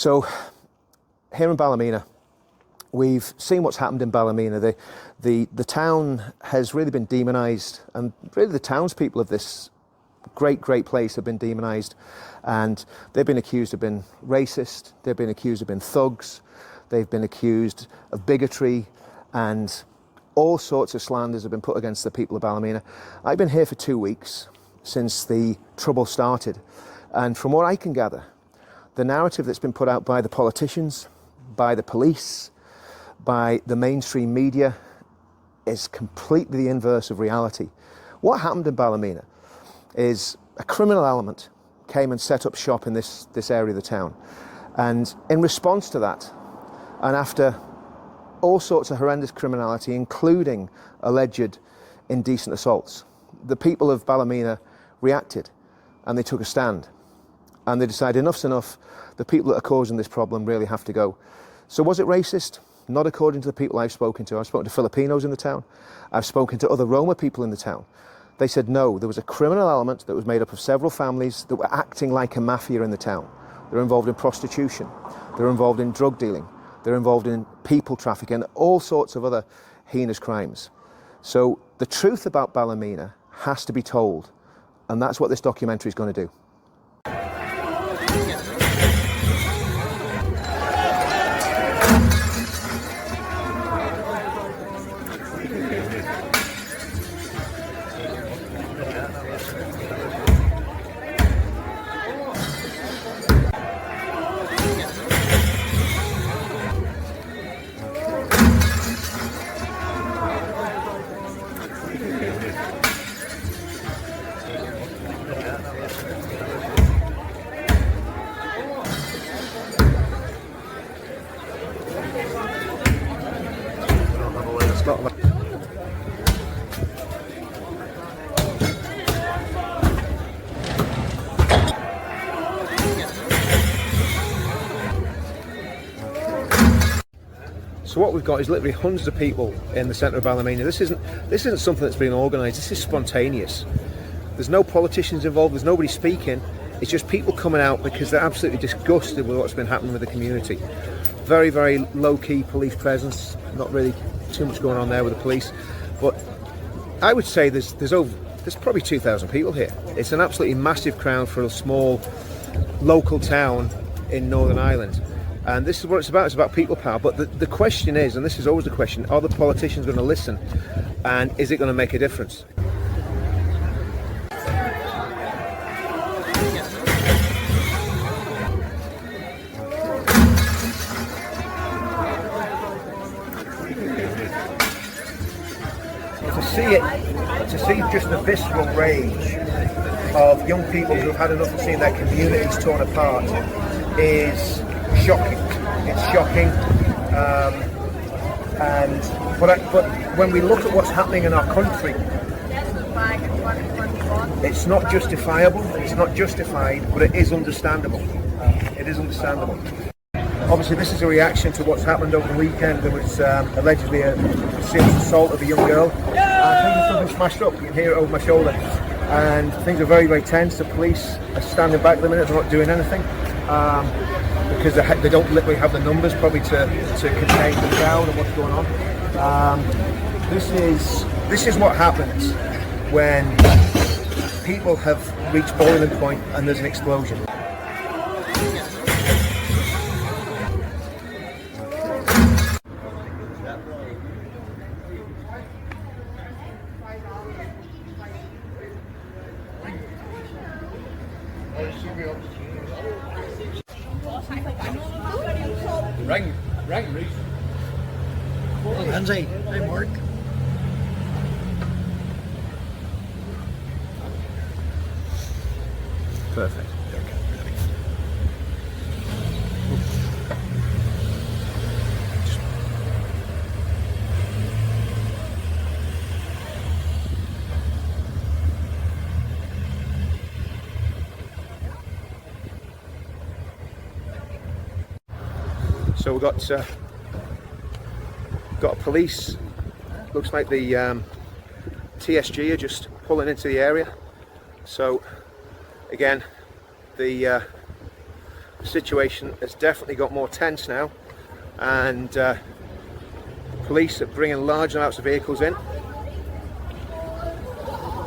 So here in Balamina, we've seen what's happened in Ballymena. The town has really been demonised, and really the townspeople of this great place have been demonised, and they've been accused of being racist, they've been accused of being thugs, they've been accused of bigotry, and all sorts of slanders have been put against the people of Ballymena. I've been here for 2 weeks since the trouble started, and from what I can gather, the narrative that's been put out by the politicians, by the police, by the mainstream media is completely the inverse of reality. What happened in Ballymena is a criminal element came and set up shop in this area of the town, and in response to that, and after all sorts of horrendous criminality, including alleged indecent assaults, the people of Ballymena reacted and they took a stand, and they decided enough's enough, the people that are causing this problem really have to go. So was it racist? Not according to the people I've spoken to. I've spoken to Filipinos in the town. I've spoken to other Roma people in the town. They said no, there was a criminal element that was made up of several families that were acting like a mafia in the town. They're involved in prostitution, they're involved in drug dealing, they're involved in people trafficking, all sorts of other heinous crimes. So the truth about Ballymena has to be told, and that's what this documentary is going to do. So what we've got is literally hundreds of people in the centre of Ballymena. This isn't something that's been organised. This is spontaneous. There's no politicians involved. There's nobody speaking. It's just people coming out because they're absolutely disgusted with what's been happening with the community. Very, very low-key police presence. Not really too much going on there with the police, but I would say there's probably 2,000 people here. It's an absolutely massive crowd for a small local town in Northern Ireland. And this is what it's about. It's about people power. But the question is, and this is always the question, are the politicians going to listen? And is it going to make a difference? To see just the visceral rage of young people who've had enough of seeing their communities torn apart is shocking. It's shocking, but when we look at what's happening in our country, it's not justifiable. It's not justified, but it is understandable. It is understandable. Obviously, this is a reaction to what's happened over the weekend. There was allegedly a serious assault of a young girl. Things have been smashed up. You can hear it over my shoulder, and things are very, very tense. The police are standing back at the minute. They're not doing anything. Because they don't literally have the numbers probably to contain the crowd and what's going on. This is what happens when people have reached boiling point and there's an explosion. Right, Reese. Well, Lindsay, hey, Mark. Perfect. So we've got police. Looks like the TSG are just pulling into the area. So again, the the situation has definitely got more tense now, and police are bringing large amounts of vehicles in.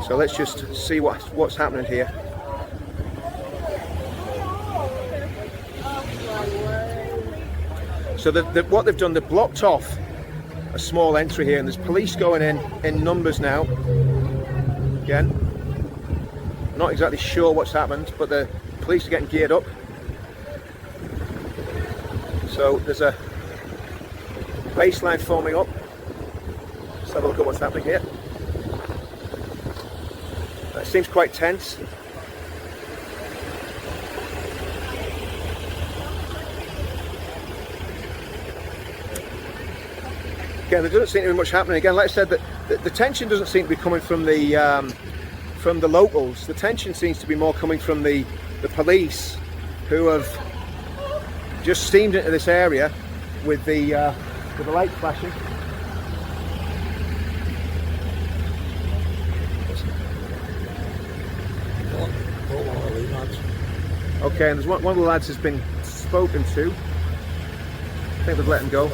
So let's just see what's happening here. So what they've done, they've blocked off a small entry here, and there's police going in numbers now. Again, not exactly sure what's happened, but the police are getting geared up. So there's a baseline forming up. Let's have a look at what's happening here. It seems quite tense. Again, there doesn't seem to be much happening. Again, like I said, the tension doesn't seem to be coming from the locals. The tension seems to be more coming from the police, who have just steamed into this area with the light flashing. Okay, and there's one of the lads has been spoken to. I think they've let him go.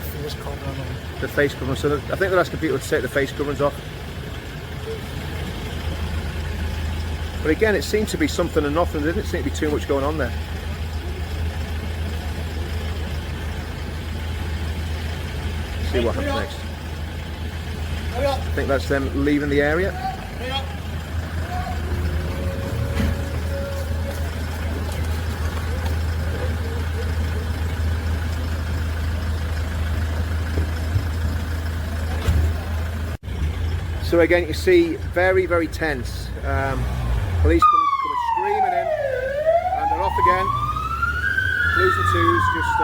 The face covering. So I think they're asking people to take the face coverings off. But again, it seemed to be something and nothing. There didn't seem to be too much going on there. Let's see what happens next. I think that's them leaving the area. So again, you see very, very tense. Police coming screaming in, and they're off again. Blues and twos just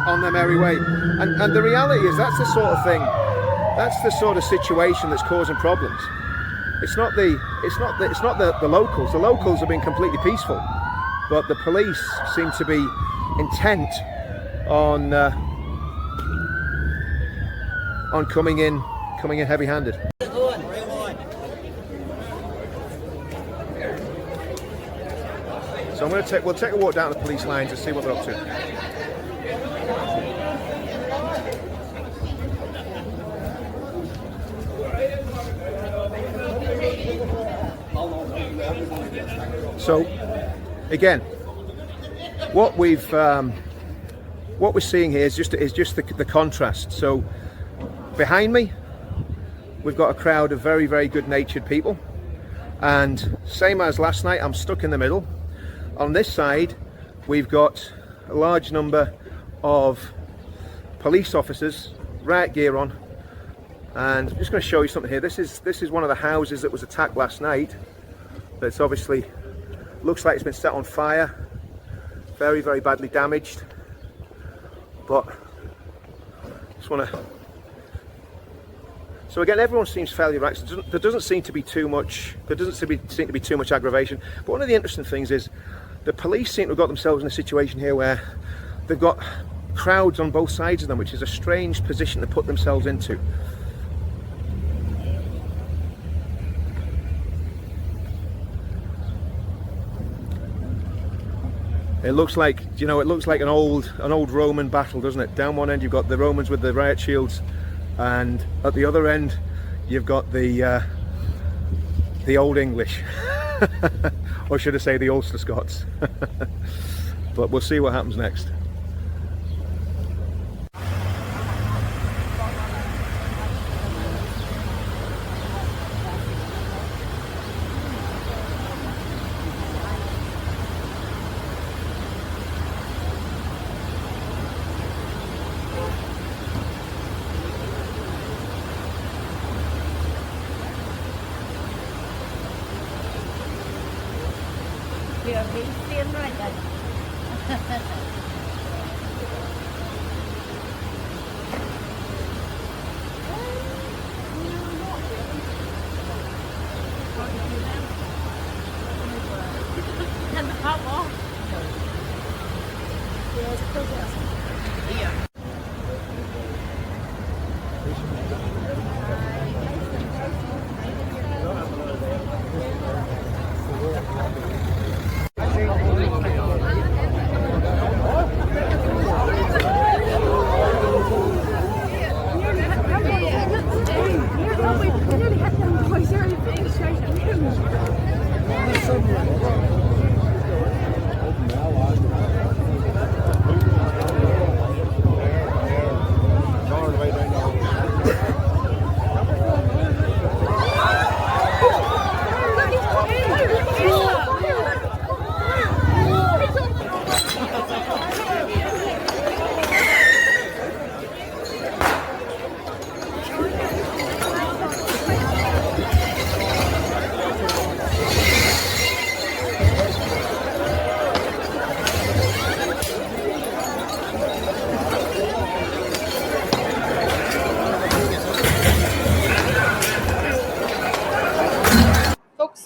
on their merry way. And the reality is, that's the sort of thing, that's the sort of situation that's causing problems. It's not the locals. The locals have been completely peaceful, but the police seem to be intent on coming in heavy-handed. So we'll take a walk down the police lines and see what they're up to. So again, what we're seeing here is just the contrast. So behind me, we've got a crowd of very, very good-natured people, and same as last night, I'm stuck in the middle. On this side, we've got a large number of police officers, riot gear on, and I'm just going to show you something here. This is one of the houses that was attacked last night. That's obviously looks like it's been set on fire, very, very badly damaged. But just want to. So again, everyone seems fairly relaxed. There doesn't seem to be too much. There doesn't seem to be too much aggravation. But one of the interesting things is, the police seem to have got themselves in a situation here where they've got crowds on both sides of them, which is a strange position to put themselves into. It looks like, you know, it looks like an old Roman battle, doesn't it? Down one end you've got the Romans with the riot shields, and at the other end you've got the Old English, or should I say the Ulster Scots. But we'll see what happens next. You're being seen right then. And the pop off. Yeah.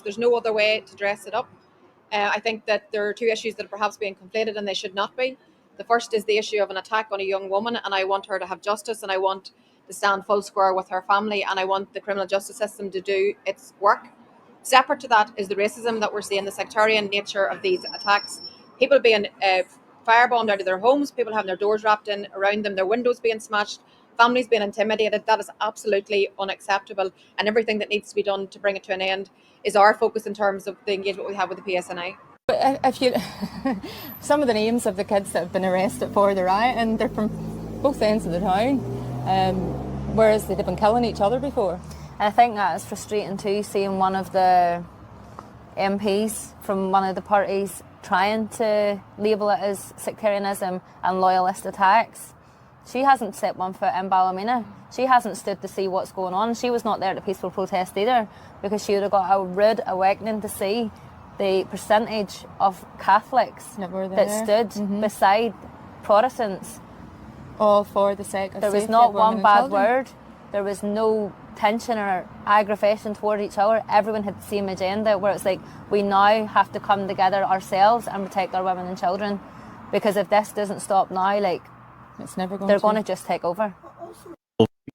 There's no other way to dress it up. I think that there are two issues that are perhaps being conflated, and they should not be. The first is the issue of an attack on a young woman, and I want her to have justice, and I want to stand full square with her family, and I want the criminal justice system to do its work. Separate to that is the racism that we're seeing, the sectarian nature of these attacks. People being firebombed out of their homes, people having their doors wrapped in around them, their windows being smashed, families being intimidated. That is absolutely unacceptable, and everything that needs to be done to bring it to an end is our focus in terms of the engagement we have with the PSNI. If you, some of the names of the kids that have been arrested for the riot, and they're from both ends of the town, whereas they'd been killing each other before. I think that is frustrating too, seeing one of the MPs from one of the parties trying to label it as sectarianism and loyalist attacks. She hasn't set one foot in Ballymena. She hasn't stood to see what's going on. She was not there at the peaceful protest either, because she would have got a rude awakening to see the percentage of Catholics that stood beside Protestants. All for the sake of There was safety not of women one and bad children. word. There was no tension or aggravation toward each other. Everyone had the same agenda, where it's like, we now have to come together ourselves and protect our women and children, because if this doesn't stop now, like, It's never going they're to. going to just take over.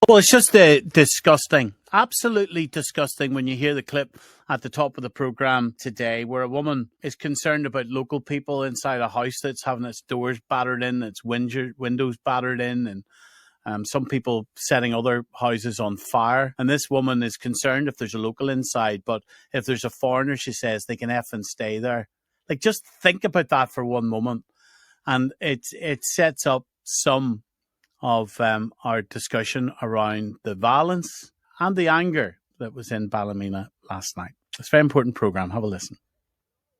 Well, it's just disgusting, absolutely disgusting when you hear the clip at the top of the programme today where a woman is concerned about local people inside a house that's having its doors battered in, its windows battered in, and some people setting other houses on fire. And this woman is concerned if there's a local inside, but if there's a foreigner, she says, they can effing stay there. Like, just think about that for one moment. And it sets up some of our discussion around the violence and the anger that was in Ballymena last night. It's a very important programme. Have a listen.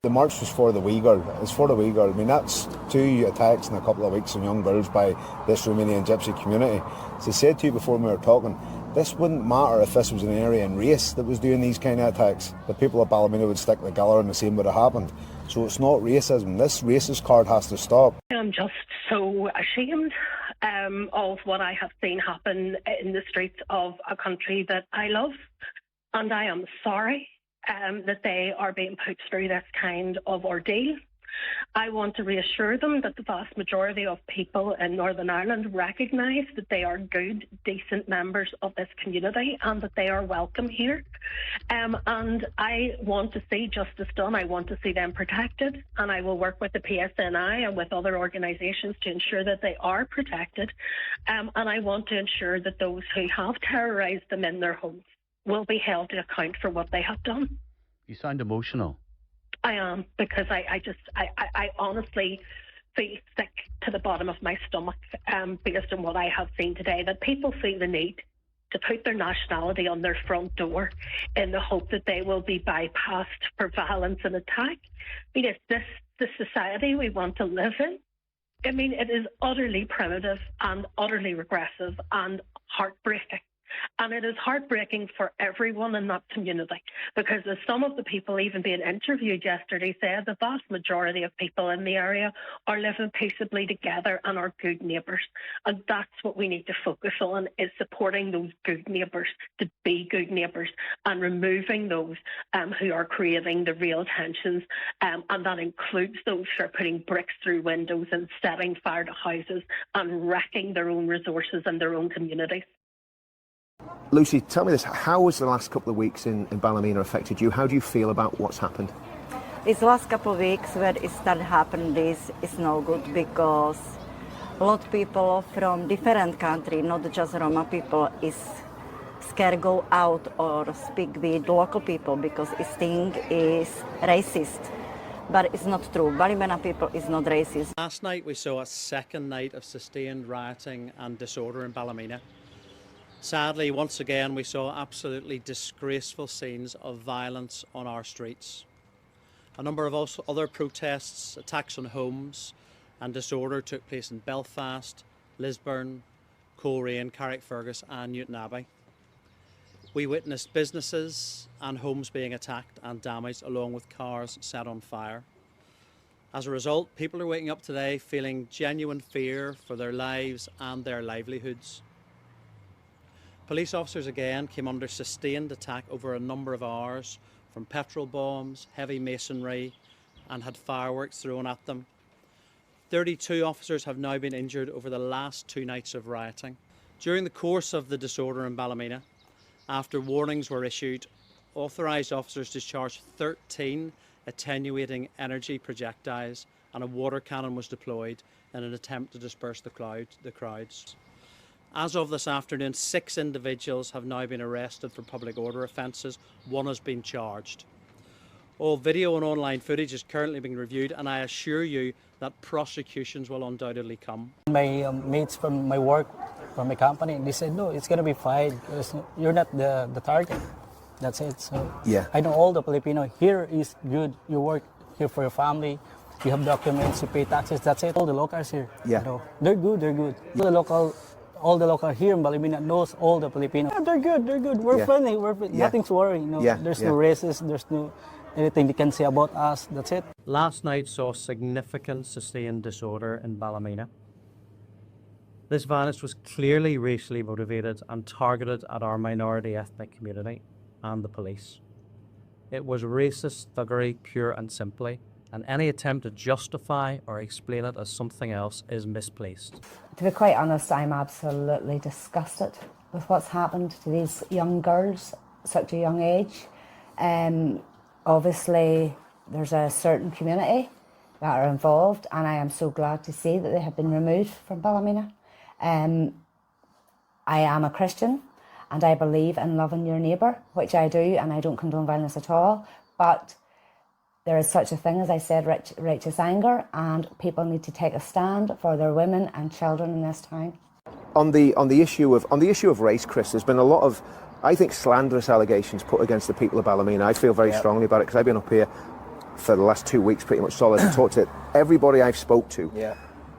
The march was for the wee girl. It's for the wee girl. I mean, that's 2 attacks in a couple of weeks on young girls by this Romanian gypsy community. As I said to you before when we were talking, this wouldn't matter if this was an area in race that was doing these kind of attacks. The people of Ballymena would stick together and the same would have happened. So it's not racism. This racist card has to stop. I'm just so ashamed of what I have seen happen in the streets of a country that I love. And I am sorry that they are being put through this kind of ordeal. I want to reassure them that the vast majority of people in Northern Ireland recognise that they are good, decent members of this community and that they are welcome here. And I want to see justice done. I want to see them protected, and I will work with the PSNI and with other organisations to ensure that they are protected. And I want to ensure that those who have terrorised them in their homes will be held to account for what they have done. You sound emotional. I am, because I honestly feel sick to the bottom of my stomach based on what I have seen today, that people feel the need to put their nationality on their front door in the hope that they will be bypassed for violence and attack. I mean, is this the society we want to live in? I mean, it is utterly primitive and utterly regressive and heartbreaking. And it is heartbreaking for everyone in that community, because as some of the people even being interviewed yesterday said, the vast majority of people in the area are living peaceably together and are good neighbours. And that's what we need to focus on, is supporting those good neighbours to be good neighbours and removing those who are creating the real tensions. And that includes those who are putting bricks through windows and setting fire to houses and wrecking their own resources and their own communities. Lucy, tell me this, how has the last couple of weeks in Ballymena affected you? How do you feel about what's happened? These last couple of weeks where it started happening, this is no good, because a lot of people from different countries, not just Roma people, is scared go out or speak with local people because this thing is racist. But it's not true. Ballymena people is not racist. Last night we saw a second night of sustained rioting and disorder in Ballymena. Sadly, once again, we saw absolutely disgraceful scenes of violence on our streets. A number of other protests, attacks on homes and disorder took place in Belfast, Lisburn, Coleraine, Carrickfergus and Newtonabbey. We witnessed businesses and homes being attacked and damaged, along with cars set on fire. As a result, people are waking up today feeling genuine fear for their lives and their livelihoods. Police officers again came under sustained attack over a number of hours from petrol bombs, heavy masonry, and had fireworks thrown at them. 32 officers have now been injured over the last 2 nights of rioting. During the course of the disorder in Ballymena, after warnings were issued, authorised officers discharged 13 attenuating energy projectiles, and a water cannon was deployed in an attempt to disperse the crowds. As of this afternoon, 6 individuals have now been arrested for public order offences. 1 has been charged. All video and online footage is currently being reviewed, and I assure you that prosecutions will undoubtedly come. My mates from my work, from my company, they said, no, it's going to be fine. You're not the target. That's it. So Yeah. I know all the Filipino. Here is good. You work here for your family. You have documents. You pay taxes. That's it. All the locals here. Yeah. You know, they're good. They're good. All the local here in Balamina knows all the Filipino. Yeah, they're good. They're good. We're friendly. Nothing to worry. You know, there's no racism. There's no anything they can say about us. That's it. Last night saw significant sustained disorder in Balamina. This violence was clearly racially motivated and targeted at our minority ethnic community and the police. It was racist thuggery, pure and simply, and any attempt to justify or explain it as something else is misplaced. To be quite honest, I'm absolutely disgusted with what's happened to these young girls at such a young age. Obviously, there's a certain community that are involved, and I am so glad to see that they have been removed from Balamina. I am a Christian, and I believe in loving your neighbour, which I do, and I don't condone violence at all. But there is such a thing, as I said, righteous anger, and people need to take a stand for their women and children in this time. On the issue of race, Chris, there's been a lot of, I think, slanderous allegations put against the people of Ballymena. I feel very strongly about it because I've been up here for the last 2 weeks pretty much solid and talked to everybody I've spoke to,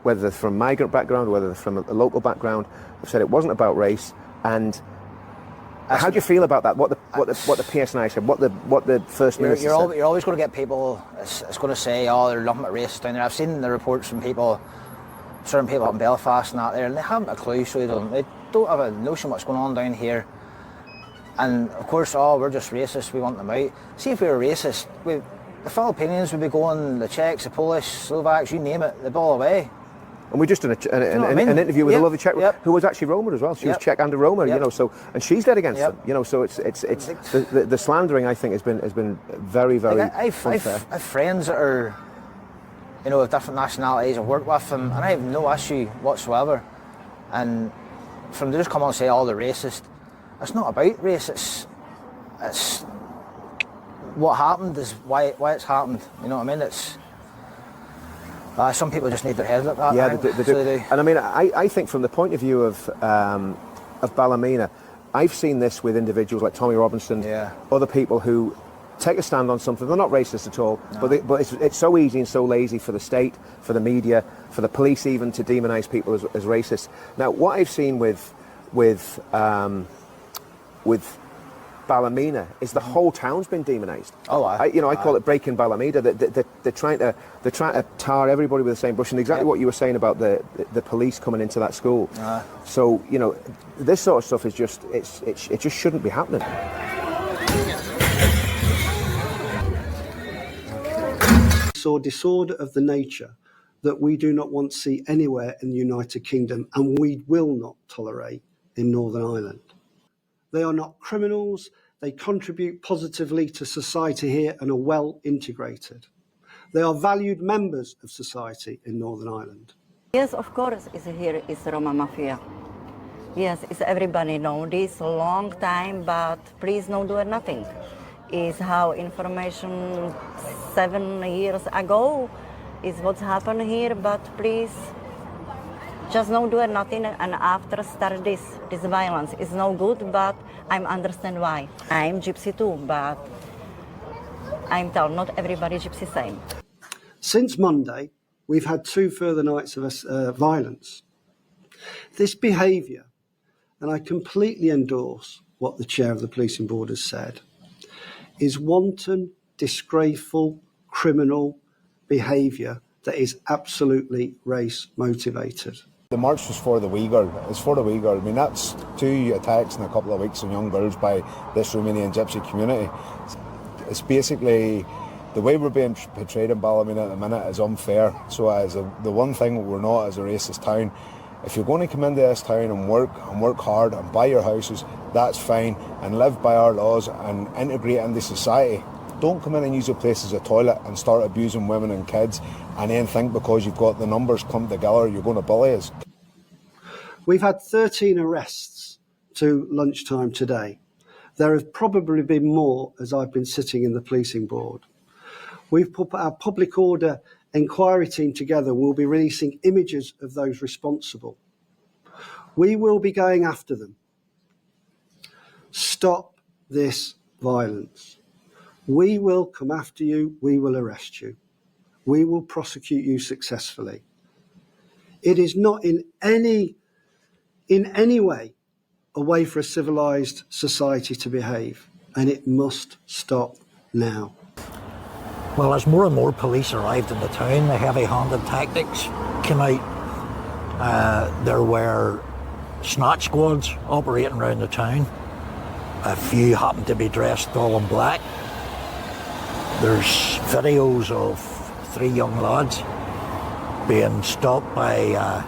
whether they're from migrant background, whether they're from a local background. I've said it wasn't about race. And how do you feel about that? What the PSNI said, what the First Minister said? You're always going to get people, it's going to say, oh, they're nothing but racists down there. I've seen the reports from people, certain people up in Belfast and that there, and they haven't a clue, so they don't have a notion what's going on down here. And of course, we're just racist, we want them out. See, if we were racist, the Filipinos would be going, the Czechs, the Polish, Slovaks, you name it, they'd be all away. And we just did an interview with a lovely Czech who was actually Roma as well. She was Czech and a Roma, you know. So, and she's dead against them, you know. So it's the slandering, I think, has been very, very unfair. I've friends that are, you know, of different nationalities. I've worked with them, and I have no issue whatsoever. And from them to just come on and say, "Oh, they're racist," it's not about race. It's what happened is why it's happened. You know what I mean? It's. Some people just need their heads like that. Yeah, they do. So they do. And I mean, I think from the point of view of Balamina, I've seen this with individuals like Tommy Robinson, other people who take a stand on something. They're not racist at all, but it's so easy and so lazy for the state, for the media, for the police even to demonise people as racist. Now, what I've seen with Balamina is the whole town's been demonised. I call it breaking Balamina. They're trying to tar everybody with the same brush, and exactly what you were saying about the police coming into that school. So you know, this sort of stuff is just it just shouldn't be happening. So disorder of the nature that we do not want to see anywhere in the United Kingdom, and we will not tolerate in Northern Ireland. They are not criminals. They contribute positively to society here and are well integrated. They are valued members of society in Northern Ireland. Yes, of course, here is Roma Mafia. Yes, it's everybody know this a long time, but please no do nothing. Is how information 7 years ago is what's happened here, but please just no do nothing, and after start this violence is no good, but I understand why. I'm gypsy too, but I'm told not everybody gypsy same. Since Monday, we've had 2 further nights of violence. This behaviour, and I completely endorse what the chair of the policing board has said, is wanton, disgraceful, criminal behaviour that is absolutely race motivated. The march was for the wee girl. It's for the wee girl. I mean, that's 2 attacks in a couple of weeks on young girls by this Romanian gypsy community. It's basically the way we're being portrayed in Ballymena at the minute is unfair. So as the one thing we're not as a racist town. If you're going to come into this town and work hard and buy your houses, that's fine, and live by our laws and integrate into society. Don't come in and use a place as a toilet and start abusing women and kids and then think because you've got the numbers clumped together you're going to bully us. We've had 13 arrests to lunchtime today. There have probably been more as I've been sitting in the policing board. We've put our public order inquiry team together and we'll be releasing images of those responsible. We will be going after them. Stop this violence. We will come after you. We will arrest you. We will prosecute you successfully. It is not in any way a way for a civilised society to behave, and it must stop now. Well, as more and more police arrived in the town, the heavy-handed tactics came out. There were snatch squads operating around the town. A few happened to be dressed all in black. There's videos of 3 young lads being stopped by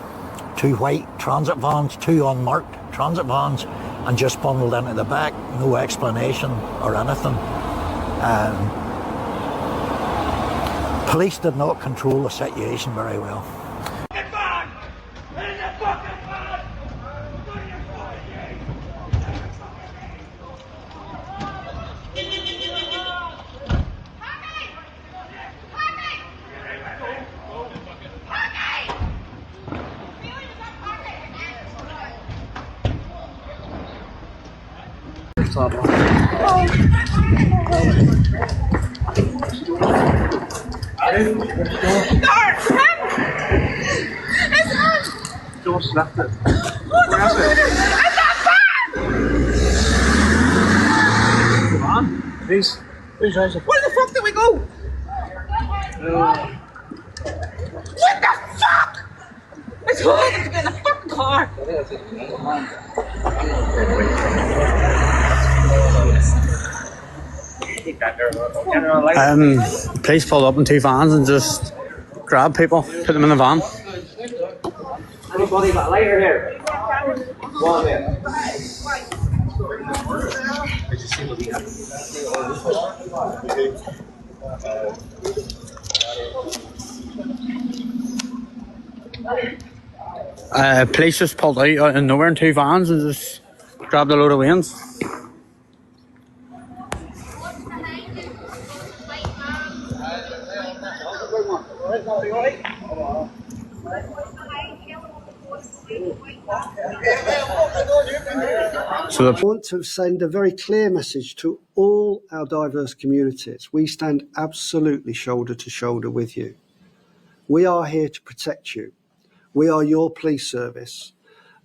2 white transit vans, 2 unmarked transit vans, and just bundled into the back. No explanation or anything. Police did not control the situation very well. Just left it. Come on, please. Where the fuck did we go? What the fuck? I told him to get in the fucking car. Police pulled up in 2 vans and just grabbed people, put them in the van. Anybody got a lighter here? One there. Police just pulled out of nowhere in 2 vans and just grabbed a load of wains. So I want to send a very clear message to all our diverse communities. We stand absolutely shoulder to shoulder with you. We are here to protect you. We are your police service,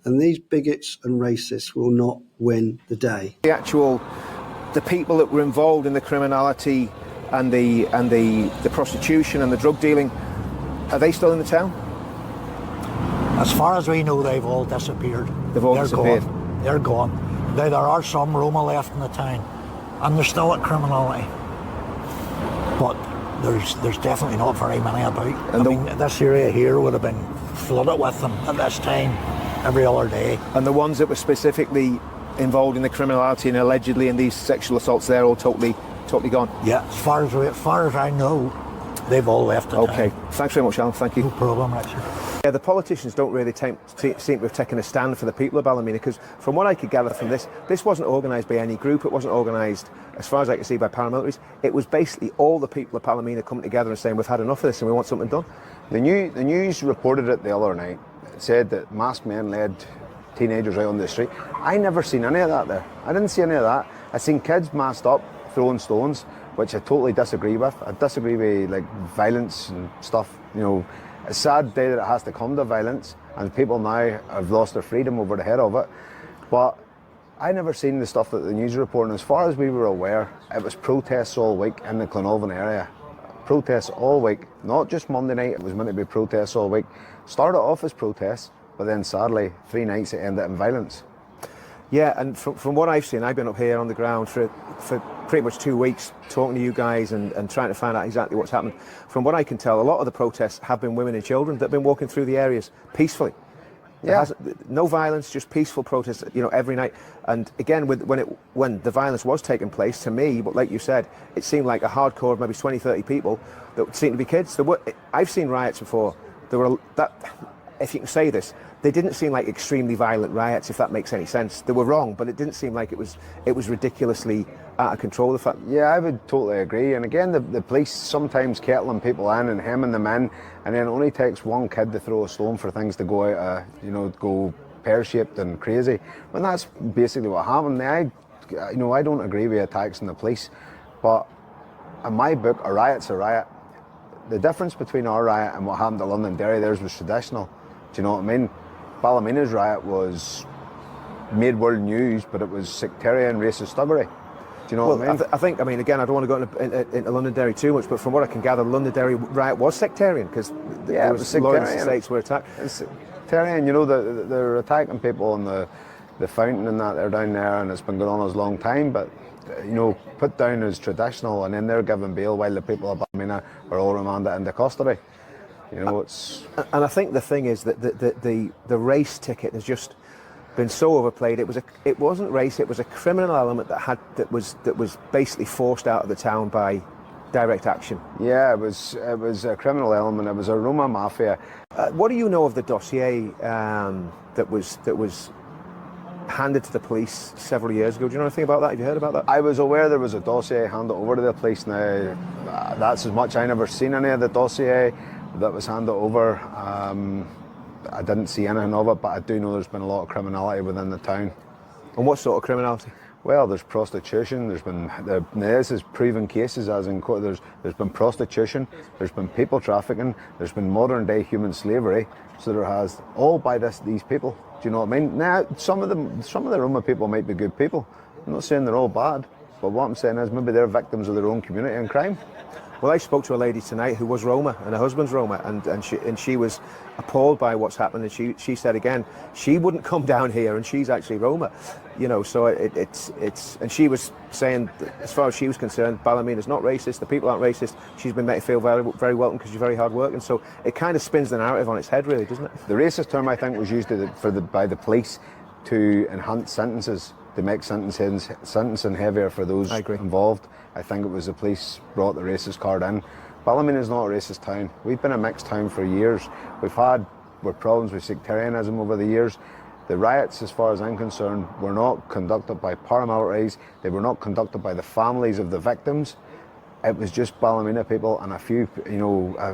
and these bigots and racists will not win the day. The people that were involved in the criminality and the prostitution and the drug dealing, are they still in the town? As far as we know, they've all disappeared. They've all disappeared? Gone. They're gone. Now, there are some Roma left in the town, and they're still at criminality. But there's definitely not very many about. I mean, this area here would have been flooded with them at this time, every other day. And the ones that were specifically involved in the criminality and allegedly in these sexual assaults, they're all totally gone? Yeah, as far as I know, they've all left the town. Okay, thanks very much, Alan. Thank you. No problem, Richard. Yeah, the politicians don't really seem to have taken a stand for the people of Ballymena, because from what I could gather from this wasn't organised by any group. It wasn't organised, as far as I can see, by paramilitaries. It was basically all the people of Ballymena coming together and saying, we've had enough of this and we want something done. The news reported it the other night. It said that masked men led teenagers out on the street. I never seen any of that there. I didn't see any of that. I seen kids masked up throwing stones, which I totally disagree with. I disagree with like violence and stuff. You know, it's a sad day that it has to come to violence, and people now have lost their freedom over the head of it. But I never seen the stuff that the news reporting. As far as we were aware, it was protests all week in the Glenolven area. Protests all week, not just Monday night. It was meant to be protests all week. Started off as protests, but then sadly 3 nights it ended in violence. Yeah, and from what I've seen, I've been up here on the ground for pretty much 2 weeks talking to you guys and trying to find out exactly what's happened. From what I can tell, a lot of the protests have been women and children that have been walking through the areas peacefully. No violence, just peaceful protests, every night. And again, when the violence was taking place, to me, but like you said, it seemed like a hardcore of maybe 20, 30 people that seemed to be kids. I've seen riots before. If you can say this, they didn't seem like extremely violent riots, if that makes any sense. They were wrong, but it didn't seem like it was ridiculously out of control. Yeah, I would totally agree. And again, the police sometimes kettling people in and hemming them in, and then it only takes one kid to throw a stone for things to go out, go pear-shaped and crazy. And that's basically what happened. I don't agree with attacks on the police, but in my book, a riot's a riot. The difference between our riot and what happened at Londonderry, theirs was traditional. Do you know what I mean? Ballamina's riot made world news, but it was sectarian, racist thuggery. Do you know what I mean? I think, again, I don't want to go into Londonderry too much, but from what I can gather, Londonderry riot was sectarian because it was sectarian. Loads of states were attacked. It's sectarian, they're attacking people on the fountain and that, they're down there, and it's been going on as a long time, but put down as traditional, and then they're given bail while the people of Balamina are all remanded into custody. It's. And I think the thing is that the race ticket has just been so overplayed. It wasn't race. It was a criminal element that was basically forced out of the town by direct action. Yeah, it was a criminal element. It was a Roma mafia. What do you know of the dossier that was handed to the police several years ago? Do you know anything about that? Have you heard about that? I was aware there was a dossier handed over to the police. Now, that's as much. I never seen any of the dossier that was handed over. I didn't see anything of it, but I do know there's been a lot of criminality within the town. And what sort of criminality? Well, there's prostitution. This is proven cases, as in court. There's been prostitution. There's been people trafficking. There's been modern day human slavery. So there has, all by these people. Do you know what I mean? Now, some of the Roma people might be good people. I'm not saying they're all bad, but what I'm saying is maybe they're victims of their own community and crime. Well, I spoke to a lady tonight who was Roma, and her husband's Roma, and she was appalled by what's happened. And she said again, she wouldn't come down here, and she's actually Roma, So it's and she was saying, that as far as she was concerned, Ballamina's not racist. The people aren't racist. She's been made to feel very, very welcome because she's very hard working. So it kind of spins the narrative on its head, really, doesn't it? The racist term, I think, was used by the police to enhance sentences, to make sentencing heavier for those involved. I think it was the police brought the racist card in. Ballymena is not a racist town. We've been a mixed town for years. We've had problems with sectarianism over the years. The riots, as far as I'm concerned, were not conducted by paramilitaries. They were not conducted by the families of the victims. It was just Ballymena people and a few,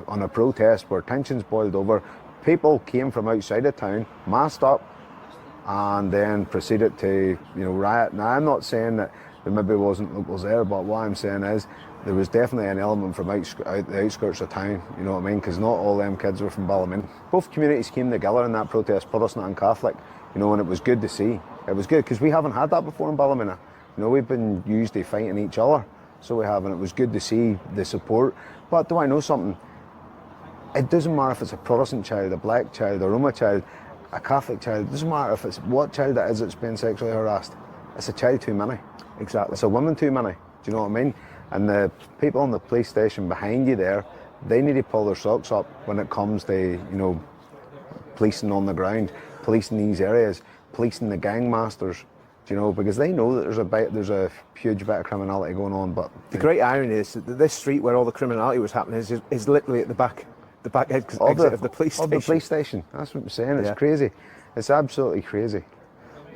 on a protest where tensions boiled over. People came from outside of town, massed up, and then proceeded to, riot. Now, I'm not saying that there maybe wasn't locals there, but what I'm saying is there was definitely an element from the outskirts of town, you know what I mean? Because not all them kids were from Ballymena. Both communities came together in that protest, Protestant and Catholic, and it was good to see. It was good because we haven't had that before in Ballymena. We've been used to fighting each other, so we have, and it was good to see the support. But do I know something? It doesn't matter if it's a Protestant child, a black child, a Roma child, a Catholic child. It doesn't matter if it's what child it is that's being sexually harassed. It's a child too many. Exactly. It's a woman too many. Do you know what I mean? And the people in the police station behind you there, they need to pull their socks up when it comes to, policing on the ground, policing these areas, policing the gang masters, because they know that there's a huge bit of criminality going on. But the great irony is that this street where all the criminality was happening is literally at the back exit of the police station. Of the police station. That's what I'm saying. It's crazy. It's absolutely crazy.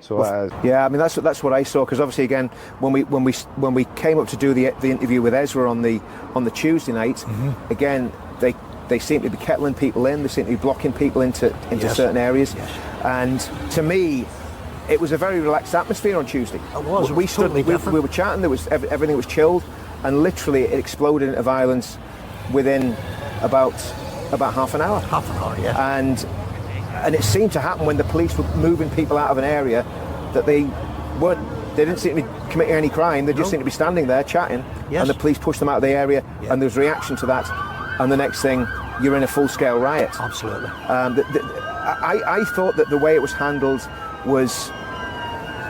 So that's what I saw, because obviously again when we came up to do the interview with Ezra on the Tuesday night, again they seem to be kettling people in, they seem to be blocking people into certain areas, and to me it was a very relaxed atmosphere on Tuesday. It was. We stood, we were chatting, there was everything was chilled, and literally it exploded into violence within about half an hour. Half an hour, yeah. And it seemed to happen when the police were moving people out of an area that they didn't seem to be committing any crime. They just seemed to be standing there chatting, and the police pushed them out of the area, and there was reaction to that, and the next thing you're in a full-scale riot. Absolutely. I thought that the way it was handled was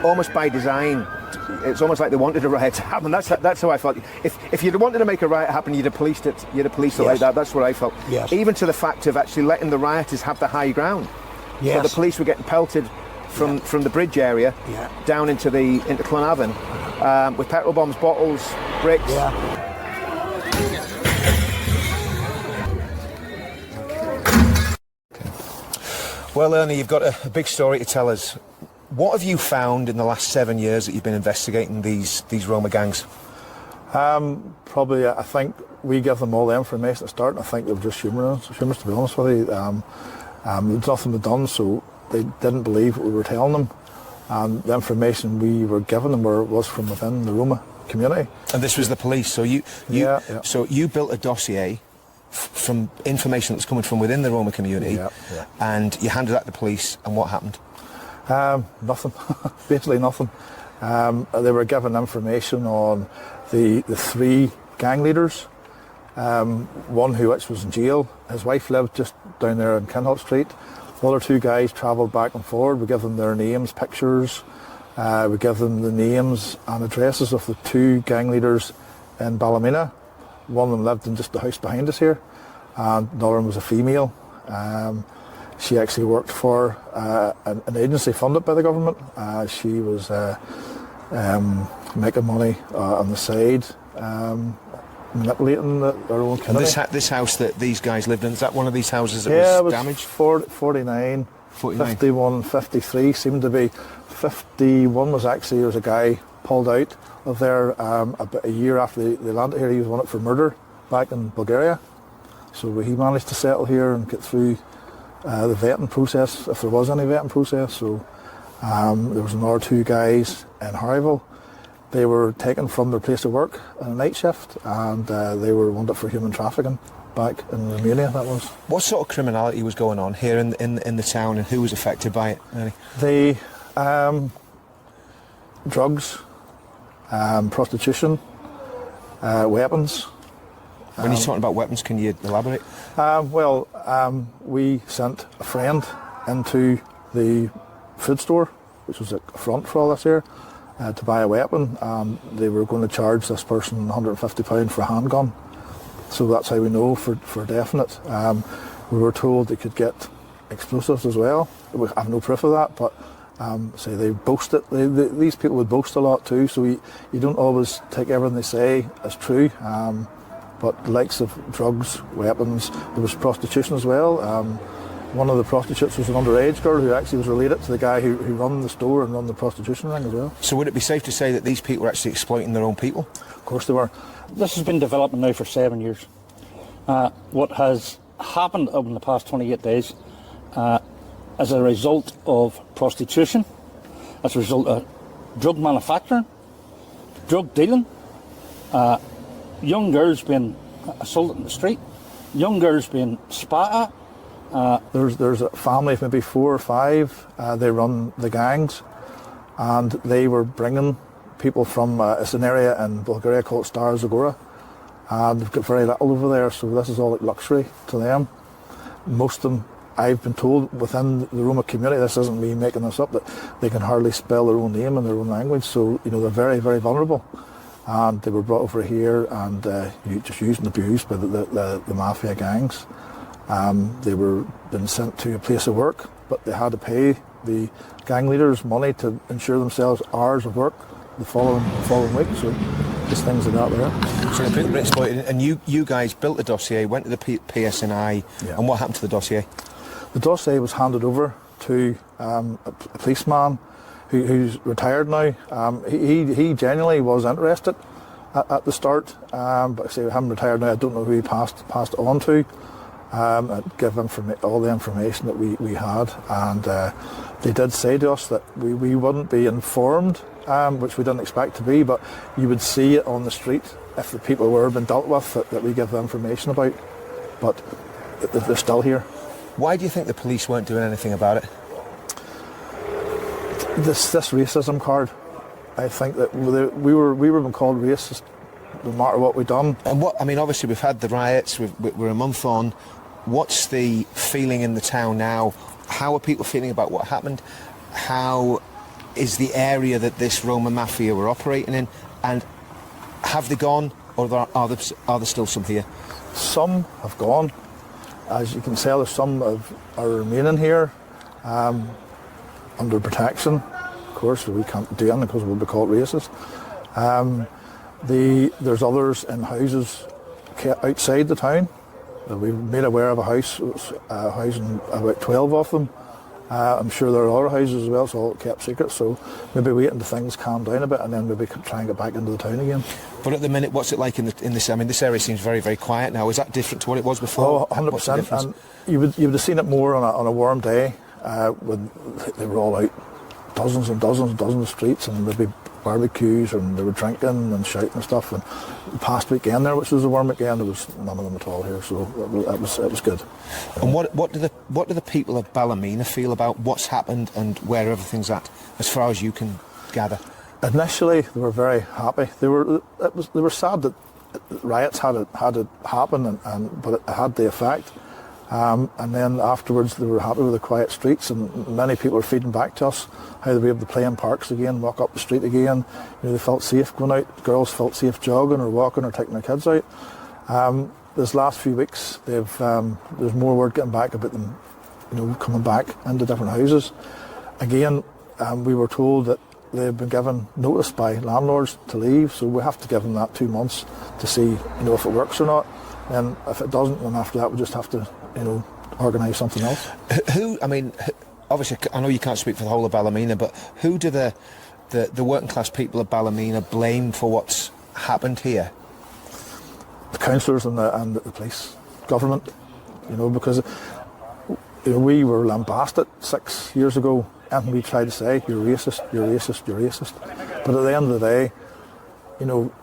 almost by design. It's almost like they wanted a riot to happen. That's how I felt. If you'd wanted to make a riot happen, you'd have policed it. You'd have policed it like that. That's what I felt. Yes. Even to the fact of actually letting the rioters have the high ground. Yes. So the police were getting pelted from the bridge area down into Clonavon with petrol bombs, bottles, bricks. Well, Ernie, you've got a big story to tell us. What have you found in the last 7 years that you've been investigating these Roma gangs? Probably, I think we give them all the information at the start, and I think they were just humorous, to be honest with you. There's nothing to be done, so they didn't believe what we were telling them. And the information we were giving them was from within the Roma community. And this was the police, so so you built a dossier from information that's coming from within the Roma community, and you handed that to the police, and what happened? Nothing, basically nothing. They were given information on the 3 gang leaders, one who was in jail. His wife lived just down there in Kinhult Street. The other 2 guys travelled back and forward. We give them their names, pictures. We give them the names and addresses of the 2 gang leaders in Ballymena. One of them lived in just the house behind us here, and another one was a female. She actually worked for an agency funded by the government. She was making money on the side, manipulating their own community. And this house that these guys lived in, is that one of these houses that was damaged? 49, 51, 53 seemed to be. 51 was actually, there was a guy pulled out of there about a year after they landed here. He was wanted for murder back in Bulgaria. So he managed to settle here and get through the vetting process, if there was any vetting process. So there was another 2 guys in Harryville. They were taken from their place of work on a night shift, and they were wanted for human trafficking back in Romania. That was. What sort of criminality was going on here in the town, and who was affected by it? Really? The drugs, prostitution, weapons. When you're talking about weapons, can you elaborate? We sent a friend into the food store, which was a front for all this here, to buy a weapon, and they were going to charge this person £150 for a handgun. So that's how we know for definite. We were told they could get explosives as well. We have no proof of that, but say they boast it. These people would boast a lot too, so you don't always take everything they say as true. But the likes of drugs, weapons, there was prostitution as well. One of the prostitutes was an underage girl who actually was related to the guy who run the store and run the prostitution ring as well. So would it be safe to say that these people were actually exploiting their own people? Of course they were. This has been developing now for 7 years. What has happened over the past 28 days as a result of prostitution, as a result of drug manufacturing, drug dealing, young girls being assaulted in the street, young girls being spat at. There's a family of maybe 4 or 5. They run the gangs, and they were bringing people from it's an area in Bulgaria called Stara Zagora, and they've got very little over there, so this is all like luxury to them. Most of them, I've been told within the Roma community, this isn't me making this up, that they can hardly spell their own name in their own language, so they're very, very vulnerable. And they were brought over here and just used and abused by the mafia gangs. They were being sent to a place of work, but they had to pay the gang leaders money to ensure themselves hours of work the following week. So just things like that there. So they've been exploited, and you guys built the dossier, went to the PSNI, and what happened to the dossier? The dossier was handed over to a policeman who's retired now. He genuinely was interested at the start, but I say him retired now. I don't know who he passed it on to. I'd give all the information that we had, and they did say to us that we wouldn't be informed, which we didn't expect to be, but you would see it on the street if the people were being dealt with that we give the information about. But they're still here. Why do you think the police weren't doing anything about it? This racism card. I think that we were being called racist no matter what we've done. And obviously we've had the riots. We're a month on. What's the feeling in the town now? How are people feeling about what happened? How is the area that this Roma mafia were operating in, and have they gone, or are there still some here? Some have gone. As you can tell, there's some are remaining here under protection. Of course, we can't do anything because we'll be called racist. There's others in houses outside the town. We've made aware of a house, housing about 12 of them. I'm sure there are other houses as well, so all kept secret. So maybe wait until things calm down a bit, and then maybe try and get back into the town again. But at the minute, what's it like in this? I mean, this area seems very, very quiet now. Is that different to what it was before? Oh, 100%. And you would have seen it more on a warm day when they were all out, dozens and dozens and dozens of streets, and there'd be barbecues, and they were drinking and shouting and stuff. And the past weekend there, which was a warm weekend, there was none of them at all here, so it was good. And what do the people of Ballymena feel about what's happened and where everything's at, as far as you can gather? Initially, they were very happy. They were sad that riots had happened, but it had the effect. And then afterwards, they were happy with the quiet streets, and many people were feeding back to us how they were able to play in parks again, walk up the street again. They felt safe going out. Girls felt safe jogging or walking or taking their kids out. This last few weeks, there's more word getting back about them, coming back into different houses. Again, we were told that they've been given notice by landlords to leave, so we have to give them that 2 months to see, if it works or not. And if it doesn't, then after that we just have to, organise something else. Obviously, I know you can't speak for the whole of Ballymena, but who do the working class people of Ballymena blame for what's happened here? The councillors and the police, government, because we were lambasted 6 years ago, and we tried to say, you're racist, you're racist, you're racist. But at the end of the day,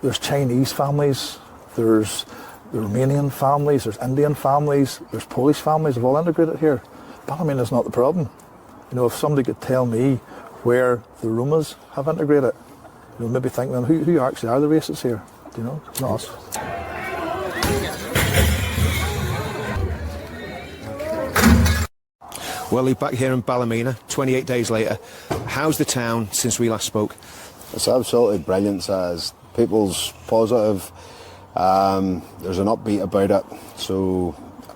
there's Chinese families, there's the Romanian families, there's Indian families, there's Polish families, they've all integrated here. Ballymena is not the problem. If somebody could tell me where the Romas have integrated, maybe think then who actually are the racists here? It's not us. Well, we're back here in Ballymena, 28 days later. How's the town since we last spoke? It's absolutely brilliant, as people's positive. There's an upbeat about it. So,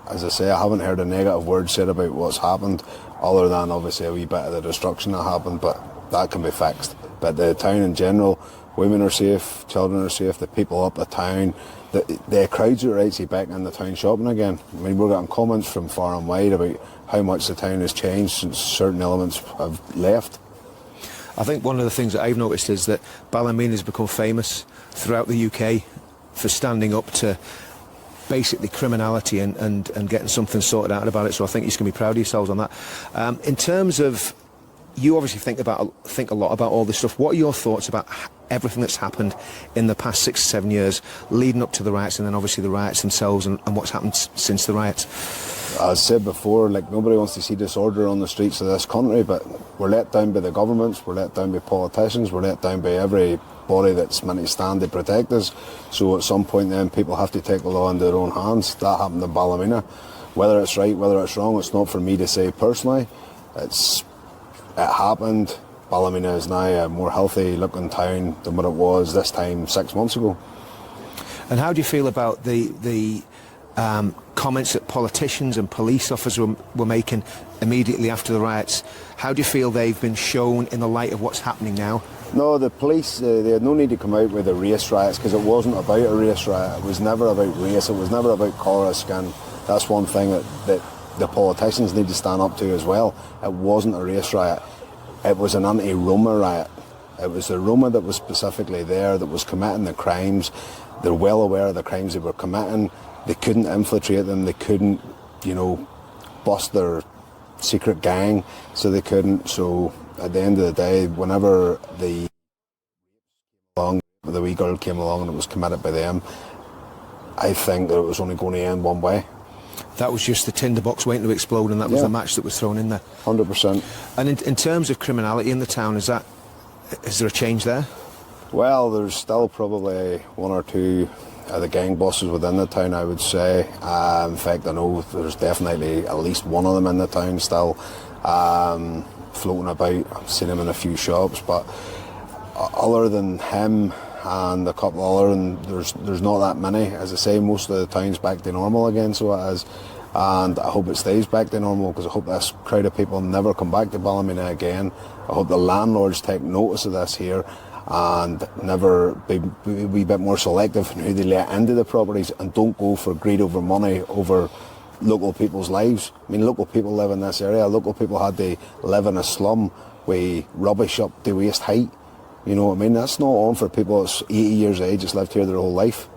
as I say, I haven't heard a negative word said about what's happened, other than obviously a wee bit of the destruction that happened, but that can be fixed. But the town in general, women are safe, children are safe, the people up the town, the crowds are actually back in the town shopping again. We're getting comments from far and wide about how much the town has changed since certain elements have left. I think one of the things that I've noticed is that Ballymena has become famous throughout the UK for standing up to basically criminality and getting something sorted out about it. So I think you can be proud of yourselves on that. In terms of, you obviously think a lot about all this stuff. What are your thoughts about everything that's happened in the past 6 or 7 years leading up to the riots, and then obviously the riots themselves and what's happened since the riots? As I said before, nobody wants to see disorder on the streets of this country, but we're let down by the governments, we're let down by politicians, we're let down by everybody that's meant to stand to protect us. So at some point then people have to take the law into their own hands. That happened in Ballymena. Whether it's right, whether it's wrong, it's not for me to say personally. It happened. Ballymena is now a more healthy looking town than what it was this time 6 months ago. And how do you feel about the comments that politicians and police officers were making immediately after the riots? How do you feel they've been shown in the light of what's happening now? No, the police, they had no need to come out with the race riots, because it wasn't about a race riot. It was never about race, it was never about colour of skin. That's one thing that the politicians need to stand up to as well. It wasn't a race riot. It was an anti-Roma riot. It was the Roma that was specifically there, that was committing the crimes. They're well aware of the crimes they were committing. They couldn't infiltrate them. They couldn't, bust their secret gang, so they couldn't. So at the end of the day, whenever the wee girl came along and it was committed by them, I think that it was only going to end one way. That was just the tinderbox waiting to explode, and that was the match that was thrown in there. 100%. And in terms of criminality in the town, is there a change there? Well, there's still probably one or two of the gang bosses within the town, I would say. In fact, I know there's definitely at least one of them in the town still. floating about. I've seen him in a few shops, but other than him and a couple other, and there's not that many. As I say, most of the town's back to normal again, so it is. And I hope it stays back to normal, because I hope this crowd of people never come back to Ballymena again. I hope the landlords take notice of this here and never be a wee bit more selective in who they let into the properties, and don't go for greed over money over local people's lives. I mean, local people live in this area. Local people had to live in a slum with rubbish up to waist height. You know what I mean? That's not on for people that's 80 years of age that's lived here their whole life.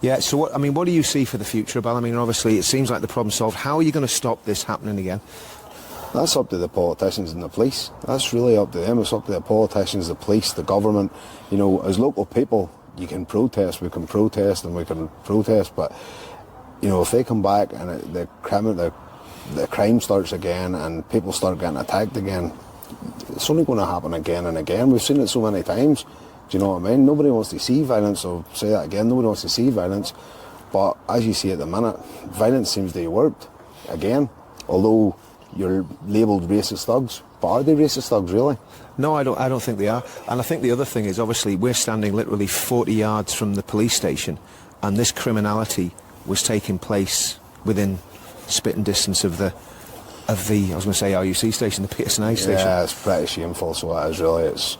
Yeah, so what do you see for the future of Ballymena? Obviously, it seems like the problem's solved. How are you going to stop this happening again? That's up to the politicians and the police. That's really up to them. It's up to the politicians, the police, the government. You know, as local people, you can protest. We can protest and we can protest, but you know, if they come back and the crime starts again and people start getting attacked again, it's only going to happen again and again. We've seen it so many times. Do you know what I mean? Nobody wants to see violence, so say that again, nobody wants to see violence. But as you see at the minute, violence seems to have worked again, although you're labelled racist thugs. But are they racist thugs, really? No, I don't think they are. And I think the other thing is, obviously, we're standing literally 40 yards from the police station, and this criminality was taking place within spitting distance of the I was going to say RUC station, the Peterson Eye station. Yeah, it's pretty shameful, so it is really. It's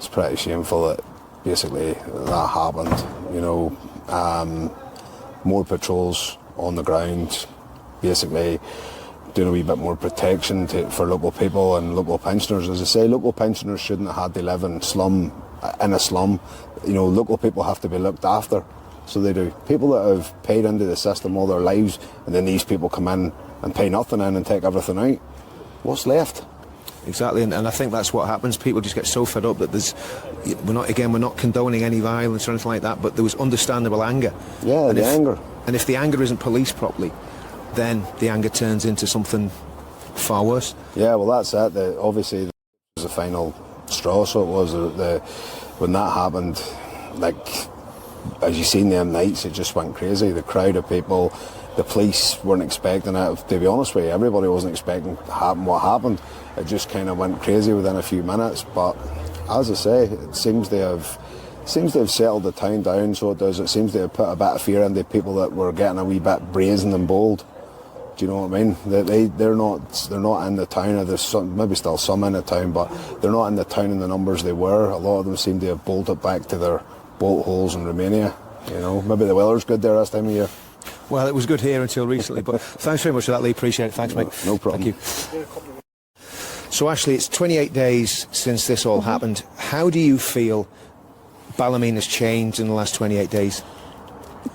pretty shameful that basically that happened. You know, more patrols on the ground, basically doing a wee bit more protection for local people and local pensioners. As I say, local pensioners shouldn't have had to live in a slum. You know, local people have to be looked after, so they do. People that have paid into the system all their lives, and then these people come in and pay nothing in and take everything out. What's left? Exactly, and I think that's what happens. People just get so fed up that we're not condoning any violence or anything like that, but there was understandable anger. Yeah, and anger. And if the anger isn't policed properly, then the anger turns into something far worse. Yeah, well, that's it. Obviously, it was the final straw, so it was. When that happened, like, as you seen them nights, it just went crazy. The crowd of people, the police weren't expecting it. To be honest with you, everybody wasn't expecting to happen what happened. It just kind of went crazy within a few minutes. But as I say, it seems to have settled the town down. So it does. It seems to have put a bit of fear into people that were getting a wee bit brazen and bold. Do you know what I mean? They're not in the town. There's maybe still some in the town, but they're not in the town in the numbers they were. A lot of them seem to have bolted back to their bolt holes in Romania. You know, maybe the weather's good there this time of year. Well, it was good here until recently, but thanks very much for that, Lee. Appreciate it. Thanks, mate. No problem. Thank you. So, Ashley, it's 28 days since this all happened. How do you feel Ballymena's changed in the last 28 days?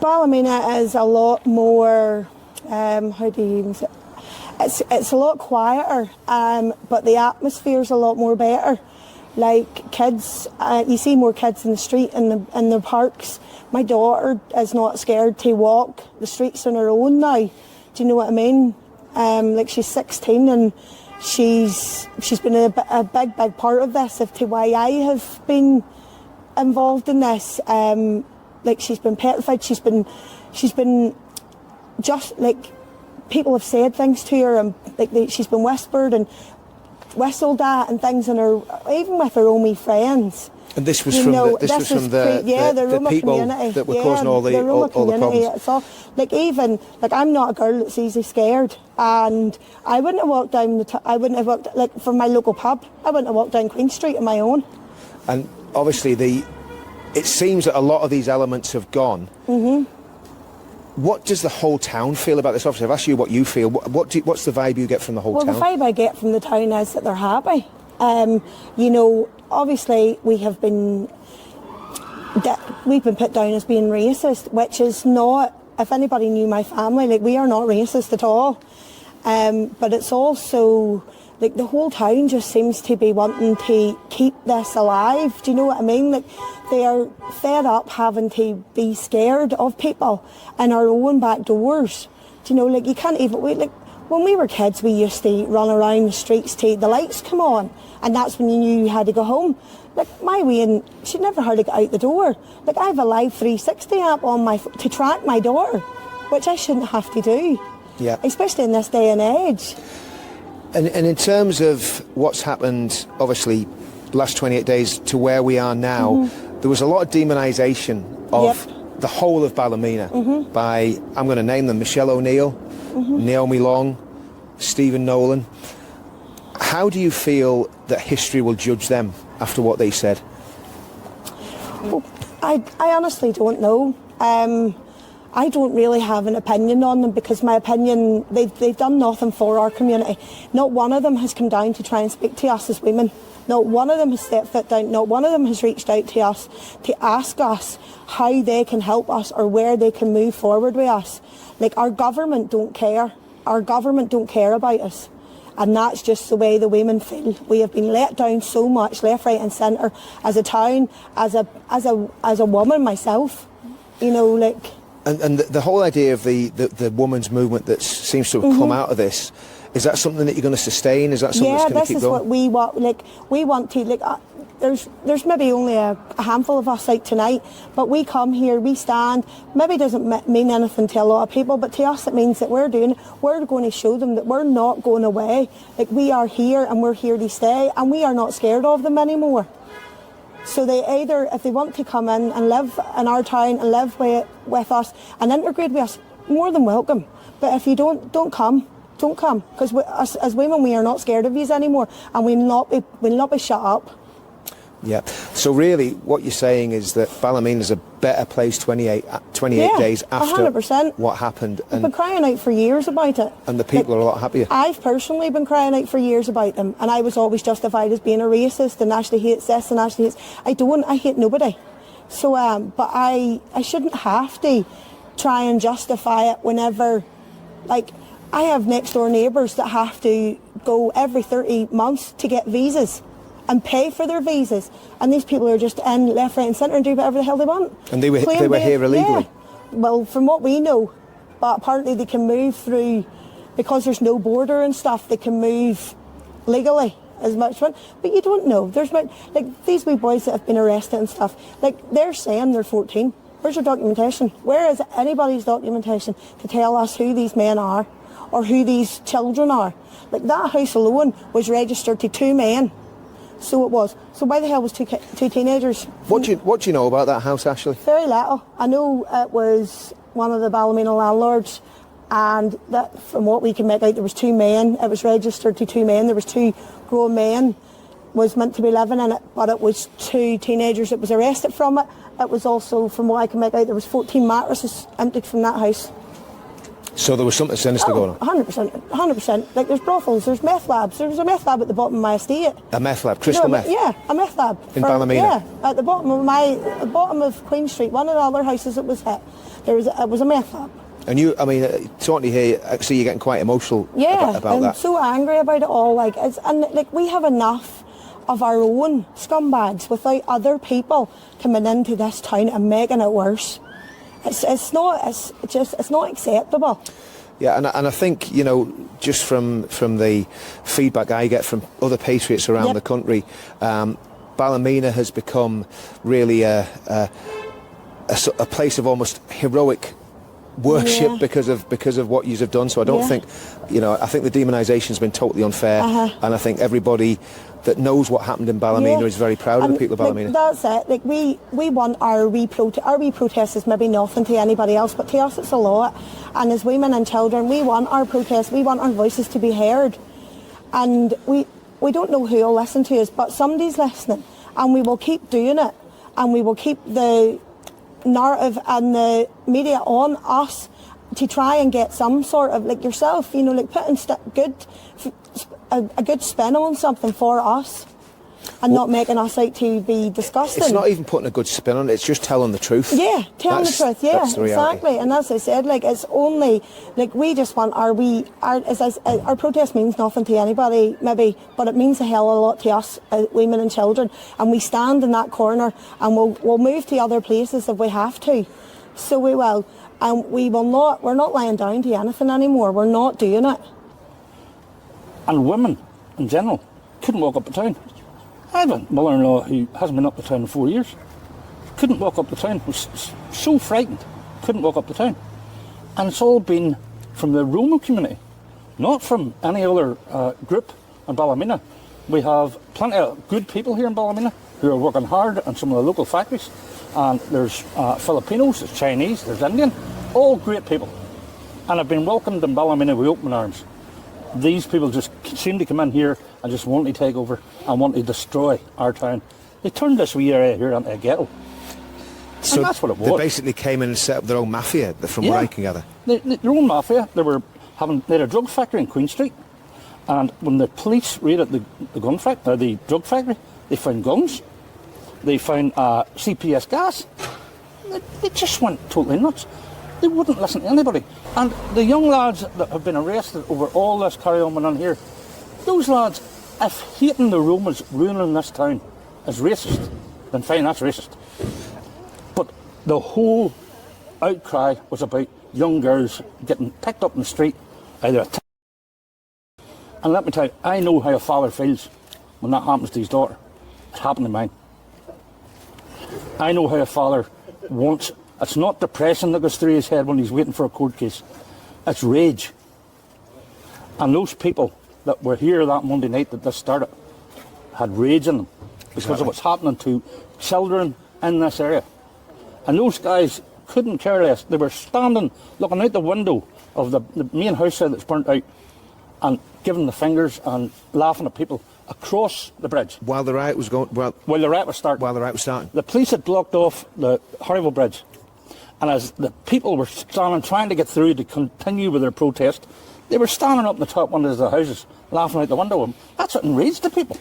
Ballymena is a lot more, how do you even say it? It's a lot quieter, but the atmosphere's a lot more better. Like kids, you see more kids in the street, in the parks. My daughter is not scared to walk the streets on her own now. Do you know what I mean? Like, she's 16 and she's been a big part of this, as to why I have been involved in this. Like, she's been petrified. She's been just like, people have said things to her, and like she's been whispered and whistled at and things, and even with her own wee friends. And this was from the people community that were causing all the problems. It's all, like I'm not a girl that's easily scared, and I wouldn't have walked down I wouldn't have walked, like, from my local pub. I wouldn't have walked down Queen Street on my own. And obviously, it seems that a lot of these elements have gone. Mm-hmm. What does the whole town feel about this? Obviously, I've asked you what you feel. What's the vibe you get from the whole town? Well, the vibe I get from the town is that they're happy. You know, obviously we've been put down as being racist, which is not. If anybody knew my family, like, we are not racist at all. But it's also, like, the whole town just seems to be wanting to keep this alive. Do you know what I mean? Like, they are fed up having to be scared of people in our own back doors. Do you know, like, you can't even, like, when we were kids, we used to run around the streets till the lights come on, and that's when you knew you had to go home. Like, my wee, she'd never heard to get out the door. Like, I have a live 360 app on to track my daughter, which I shouldn't have to do. Yeah. Especially in this day and age. And in terms of what's happened, obviously, last 28 days to where we are now, there was a lot of demonisation of the whole of Ballymena by, I'm going to name them, Michelle O'Neill, Naomi Long, Stephen Nolan. How do you feel that history will judge them after what they said? Well, I honestly don't know. I don't really have an opinion on them because my opinion, they've done nothing for our community. Not one of them has come down to try and speak to us as women. Not one of them has stepped foot down. Not one of them has reached out to us to ask us how they can help us or where they can move forward with us. Like, our government don't care. Our government don't care about us. And that's just the way the women feel. We have been let down so much, left, right and centre, as a town, as a woman myself. You know, like... And the whole idea of the women's movement that seems to have come out of this, is that something that you're going to sustain? Is that something that's going to keep going? Yeah, this is what we want. Like, we want to. Like, there's maybe only a handful of us out tonight, but we come here, we stand. Maybe it doesn't mean anything to a lot of people, but to us it means that we're going to show them that we're not going away. Like, we are here and we're here to stay, and we are not scared of them anymore. So they either, if they want to come in and live in our town and live with us and integrate with us, more than welcome. But if you don't come. Don't come, because as women we are not scared of yous anymore, and we'll not be shut up. Yeah. So really, what you're saying is that Ballymena is a better place 28 days after 100%. What happened. I've been crying out for years about it. And the people are a lot happier. I've personally been crying out for years about them, and I was always justified as being a racist and actually hates this and actually hates. I hate nobody. So, but I shouldn't have to try and justify it whenever, like. I have next door neighbours that have to go every 30 months to get visas and pay for their visas, and these people are just in left, right and centre and do whatever the hell they want. And they were here illegally? Yeah. Well, from what we know, but apparently they can move through, because there's no border and stuff, they can move legally as much fun. But you don't know. There's like these wee boys that have been arrested and stuff, like they're saying they're 14. Where's your documentation? Where is anybody's documentation to tell us who these men are? Or who these children are. Like, that house alone was registered to 2 men. So it was. So why the hell was two teenagers? What do you know about that house, Ashley? Very little. I know it was one of the Ballymena landlords, and that, from what we can make out, there was 2 men. It was registered to 2 men. There was 2 grown men was meant to be living in it, but it was 2 teenagers that was arrested from it. It was also, from what I can make out, there was 14 mattresses emptied from that house. So there was something sinister going on? 100%. Like, there's brothels, there's meth labs. There was a meth lab at the bottom of my estate. A meth lab? Crystal meth? Yeah, a meth lab. In Balamina? Yeah, at the bottom of Queen Street, one of the other houses that was hit, it was a meth lab. And you, I mean, talking to you here, I see you're getting quite emotional about that. I'm so angry about it all. Like, we have enough of our own scumbags without other people coming into this town and making it worse. It's not acceptable. Yeah, and I think, you know, just from the feedback I get from other patriots around the country, Ballymena has become really a place of almost heroic worship because of what you have done. So I don't think, you know, I think the demonisation has been totally unfair, and I think everybody that knows what happened in Ballymena is very proud of the people of Ballymena. That's it. Like, we want our wee protest is maybe nothing to anybody else, but to us it's a lot. And as women and children, we want our protest, we want our voices to be heard. And we don't know who will listen to us, but somebody's listening, and we will keep doing it, and we will keep the narrative and the media on us to try and get some sort of, like yourself, you know, like putting a good spin on something for us, and not making us out to be disgusting. It's not even putting a good spin on it, it's just telling the truth. Yeah, telling the truth, yeah, exactly. And as I said, like, it's only, like, we just want our protest means nothing to anybody, maybe, but it means a hell of a lot to us, women and children, and we stand in that corner, and we'll move to other places if we have to. So we will, and we're not lying down to anything anymore, we're not doing it. And women, in general, couldn't walk up the town. I have a mother-in-law who hasn't been up the town in 4 years. Couldn't walk up the town, was so frightened, couldn't walk up the town. And it's all been from the Roma community. not from any other group in Balamina. We have plenty of good people here in Balamina who are working hard in some of the local factories. And there's Filipinos, there's Chinese, there's Indian, all great people. And have been welcomed in Balamina with open arms. These people just seem to come in here and just want to take over and want to destroy our town. They turned this wee area here into a ghetto. So and that's what it was. They basically came in and set up their own mafia, from what I can gather. Their own mafia. They had a drug factory in Queen Street. And when the police raided the drug factory, they found guns. They found CPS gas. They just went totally nuts. They wouldn't listen to anybody. And the young lads that have been arrested over all this carry-on on here, those lads, if hating the Romans ruining this town is racist, then fine, that's racist. But the whole outcry was about young girls getting picked up in the street, either attacked. And let me tell you, I know how a father feels when that happens to his daughter. It happened to mine. I know how a father wants. It's not depression that goes through his head when he's waiting for a court case. It's rage. And those people that were here that Monday night that this started had rage in them because of what's happening to children in this area. And those guys couldn't care less. They were standing, looking out the window of the main house that's burnt out and giving the fingers and laughing at people across the bridge. While the riot was going... While the riot was starting. While the riot was starting. The police had blocked off the horrible bridge. And as the people were standing, trying to get through to continue with their protest, they were standing up in the top windows of the houses, laughing out the window. And that's what enraged the people.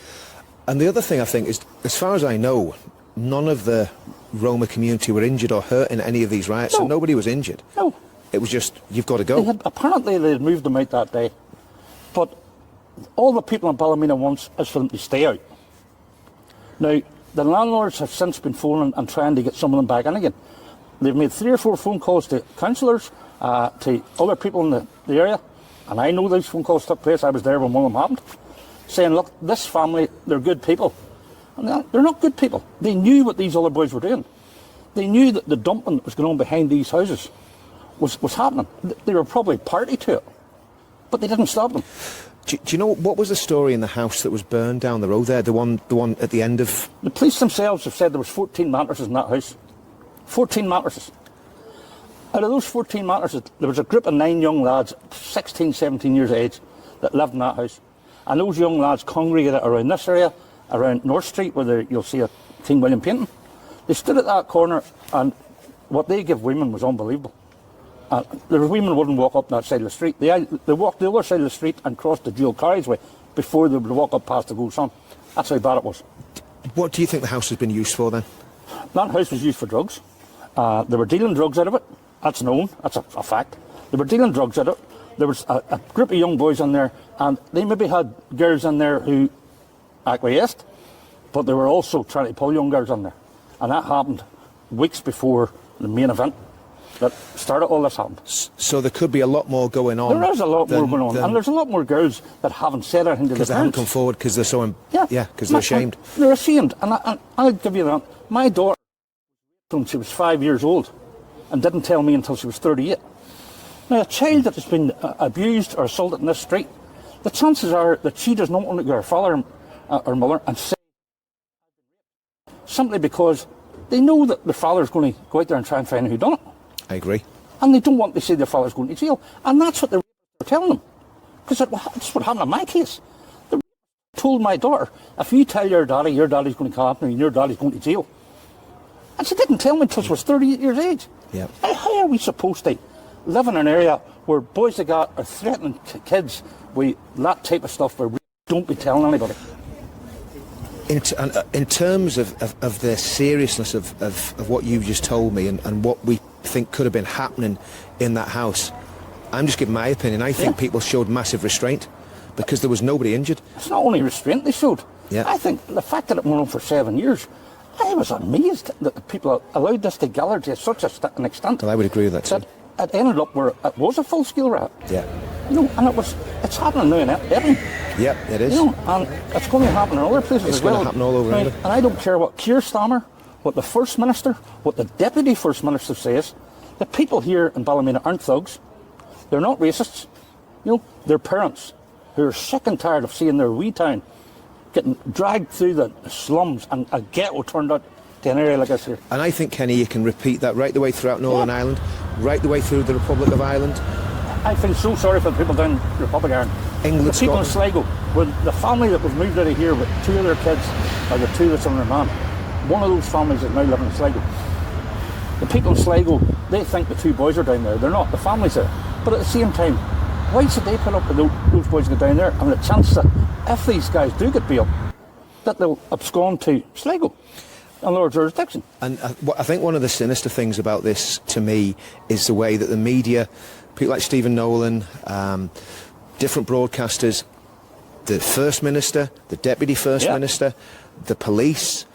And the other thing I think is, as far as I know, none of the Roma community were injured or hurt in any of these riots. No. So nobody was injured. No. It was just, you've got to go. Apparently they had moved them out that day. But all the people in Ballymena wants is for them to stay out. Now, the landlords have since been phoning and trying to get some of them back in again. They've made 3 or 4 phone calls to councillors, to other people in the area, and I know those phone calls took place. I was there when one of them happened, saying, look, this family, they're good people. And they're not good people. They knew what these other boys were doing. They knew that the dumping that was going on behind these houses was happening. They were probably party to it, but they didn't stop them. Do you know what was the story in the house that was burned down the road there? The one at the end of... The police themselves have said there was 14 mattresses in that house. 14 mattresses. Out of those 14 mattresses, there was a group of 9 young lads, 16, 17 years of age, that lived in that house. And those young lads congregated around this area, around North Street, where you'll see a King William painting. They stood at that corner, and what they give women was unbelievable. The women wouldn't walk up that side of the street. They walked the other side of the street and crossed the dual carriageway before they would walk up past the Gold Sun. That's how bad it was. What do you think the house has been used for then? That house was used for drugs. They were dealing drugs out of it. That's known. That's a fact. They were dealing drugs out of it. There was a group of young boys in there, and they maybe had girls in there who acquiesced, but they were also trying to pull young girls in there. And that happened weeks before the main event that started all this happened. So there could be a lot more going on. There is a lot more going on, and there's a lot more girls that haven't said anything to the parents. Because they haven't come forward because they're so... because they're ashamed. They're ashamed, and I'll give you that. My daughter, when she was 5 years old, and didn't tell me until she was 38. Now, a child that has been abused or assaulted in this street, the chances are that she does not want to go to her father or mother and say, simply because they know that the father's going to go out there and try and find out who done it. I agree. And they don't want to say their father's going to jail. And that's what they're telling them. Because that's what happened in my case. They told my daughter, if you tell your daddy's going to come after you and your daddy's going to jail. And she didn't tell me until she was 38 years of age. Yeah. How are we supposed to live in an area where boys that are threatening kids with that type of stuff where we don't be telling anybody? In terms of the seriousness of what you've just told me and what we think could have been happening in that house, I'm just giving my opinion. I think people showed massive restraint because there was nobody injured. It's not only restraint they showed. Yeah. I think the fact that it went on for 7 years, I was amazed that the people allowed this to gather to such an extent. Well, I would agree with that too. It ended up where it was a full-scale riot. Yeah. You know, and it's happening now in Edinburgh. Yeah, it is. You know, and it's going to happen in other places as well. It's going to happen all over England. And I don't care what Keir Starmer, what the First Minister, what the Deputy First Minister says. The people here in Ballymena aren't thugs. They're not racists. You know, their parents who are sick and tired of seeing their wee town getting dragged through the slums and a ghetto turned out to an area like this here. And I think, Kenny, you can repeat that right the way throughout Northern Ireland, right the way through the Republic of Ireland. I feel so sorry for the people down the Republic of Ireland. England, the people in Sligo, when the family that was moved out of here with 2 of their kids, or the 2 that's on their man, one of those families is now living in Sligo. The people in Sligo, they think the 2 boys are down there. They're not. The family's there. But at the same time, why should they put up with those boys to go down there and the chance that if these guys do get bailed, that they'll abscond to Sligo and lower jurisdiction? And I think one of the sinister things about this, to me, is the way that the media, people like Stephen Nolan, different broadcasters, the First Minister, the Deputy First Minister, the police,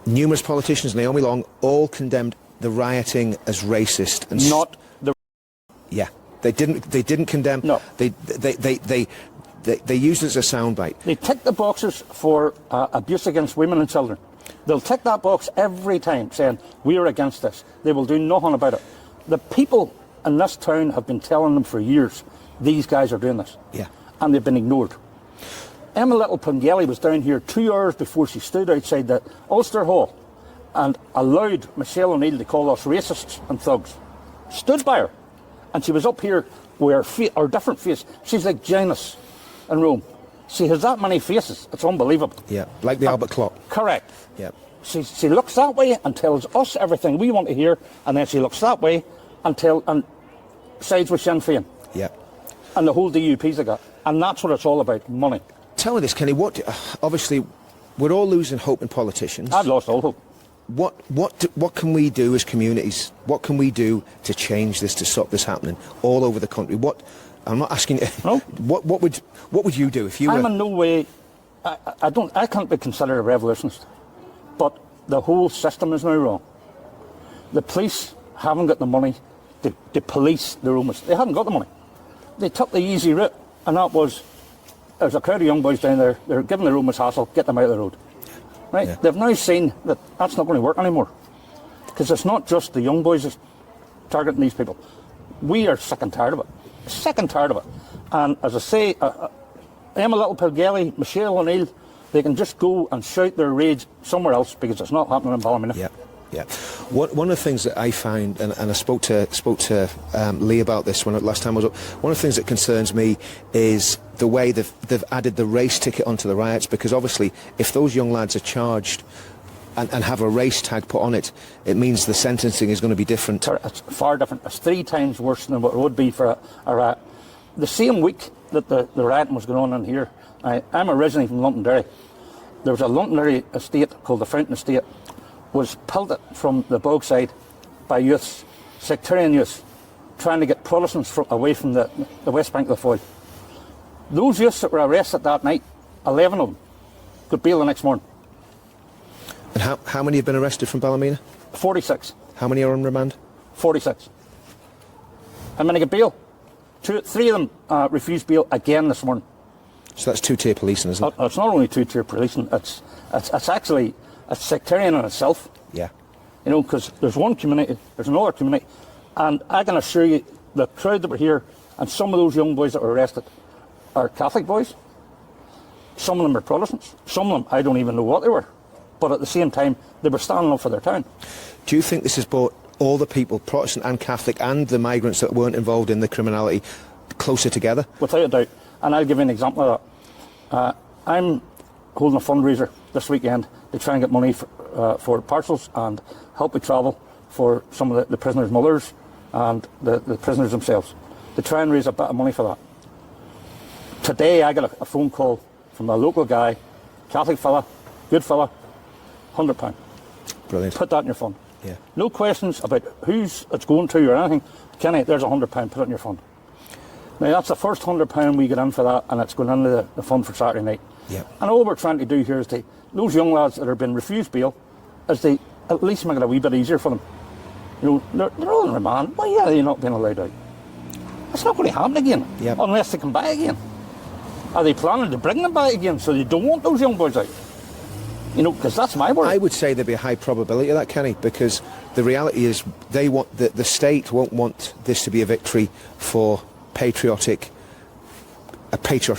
numerous politicians, Naomi Long, all condemned the rioting as racist. And not the... Yeah. They didn't condemn. No. They used it as a soundbite. They tick the boxes for abuse against women and children. They'll tick that box every time, saying we are against this. They will do nothing about it. The people in this town have been telling them for years these guys are doing this. Yeah. And they've been ignored. Emma Little Pengelly was down here 2 hours before she stood outside the Ulster Hall and allowed Michelle O'Neill to call us racists and thugs. Stood by her. And she was up here with her different face. She's like Janus in Rome. She has that many faces. It's unbelievable. Yeah, like the Albert clock. Correct. Yeah. She looks that way and tells us everything we want to hear, and then she looks that way and sides with Sinn Féin. Yeah. And the whole DUP's they got. And that's what it's all about, money. Tell me this, Kenny, obviously, we're all losing hope in politicians. I've lost all hope. What can we do as communities? What can we do to change this, to stop this happening all over the country? I'm not asking you. No. What would you do if you were? I'm in no way. I can't be considered a revolutionist, but the whole system is now wrong. The police haven't got the money to police the Romans. They haven't got the money. They took the easy route, and that was there's a crowd of young boys down there. They're giving the Romans hassle. Get them out of the road. Right? Yeah. They've now seen that that's not going to work anymore. Because it's not just the young boys that's targeting these people. We are sick and tired of it. Sick and tired of it. And as I say, Emma Little Pengelly, Michelle O'Neill, they can just go and shout their rage somewhere else because it's not happening in Ballymena. Yeah. Yeah. One of the things that I found, and I spoke to Lee about this last time I was up, one of the things that concerns me is the way they've added the race ticket onto the riots, because obviously if those young lads are charged and have a race tag put on it, it means the sentencing is going to be different. It's far different. It's 3 times worse than what it would be for a riot. The same week that the rioting was going on in here, I'm originally from Londonderry. There was a Londonderry estate called the Fountain Estate, was pelted from the Bogside by youths, sectarian youths, trying to get Protestants away from the West Bank of the Foyle. Those youths that were arrested that night, 11 of them, got bail the next morning. And how many have been arrested from Balamina? 46. How many are on remand? 46. How many got bail? 3 of them refused bail again this morning. So that's 2-tier policing, isn't it? It's not only 2-tier policing, it's actually it's sectarian in itself. Yeah. You know, because there's one community, there's another community, and I can assure you, the crowd that were here, and some of those young boys that were arrested are Catholic boys. Some of them are Protestants. Some of them, I don't even know what they were. But at the same time, they were standing up for their town. Do you think this has brought all the people, Protestant and Catholic, and the migrants that weren't involved in the criminality, closer together? Without a doubt. And I'll give you an example of that. I'm holding a fundraiser this weekend to try and get money for parcels and help with travel for some of the prisoners' mothers and the prisoners themselves, to try and raise a bit of money for that. Today I got a phone call from a local guy, Catholic fella, good fella, £100. Brilliant. Put that in your fund. Yeah. No questions about who's it's going to or anything. Kenny, there's £100, put it in your fund. Now that's the first £100 we get in for that, and it's going into the fund for Saturday night. Yeah. And all we're trying to do here is those young lads that have been refused bail, is they at least make it a wee bit easier for them. You know, they're all in remand. Why are they not being allowed out? It's not going to happen again, unless they come back again. Are they planning to bring them back again so they don't want those young boys out? You know, because that's my word. I would say there'd be a high probability of that, Kenny, because the reality is the state won't want this to be a victory for patriotic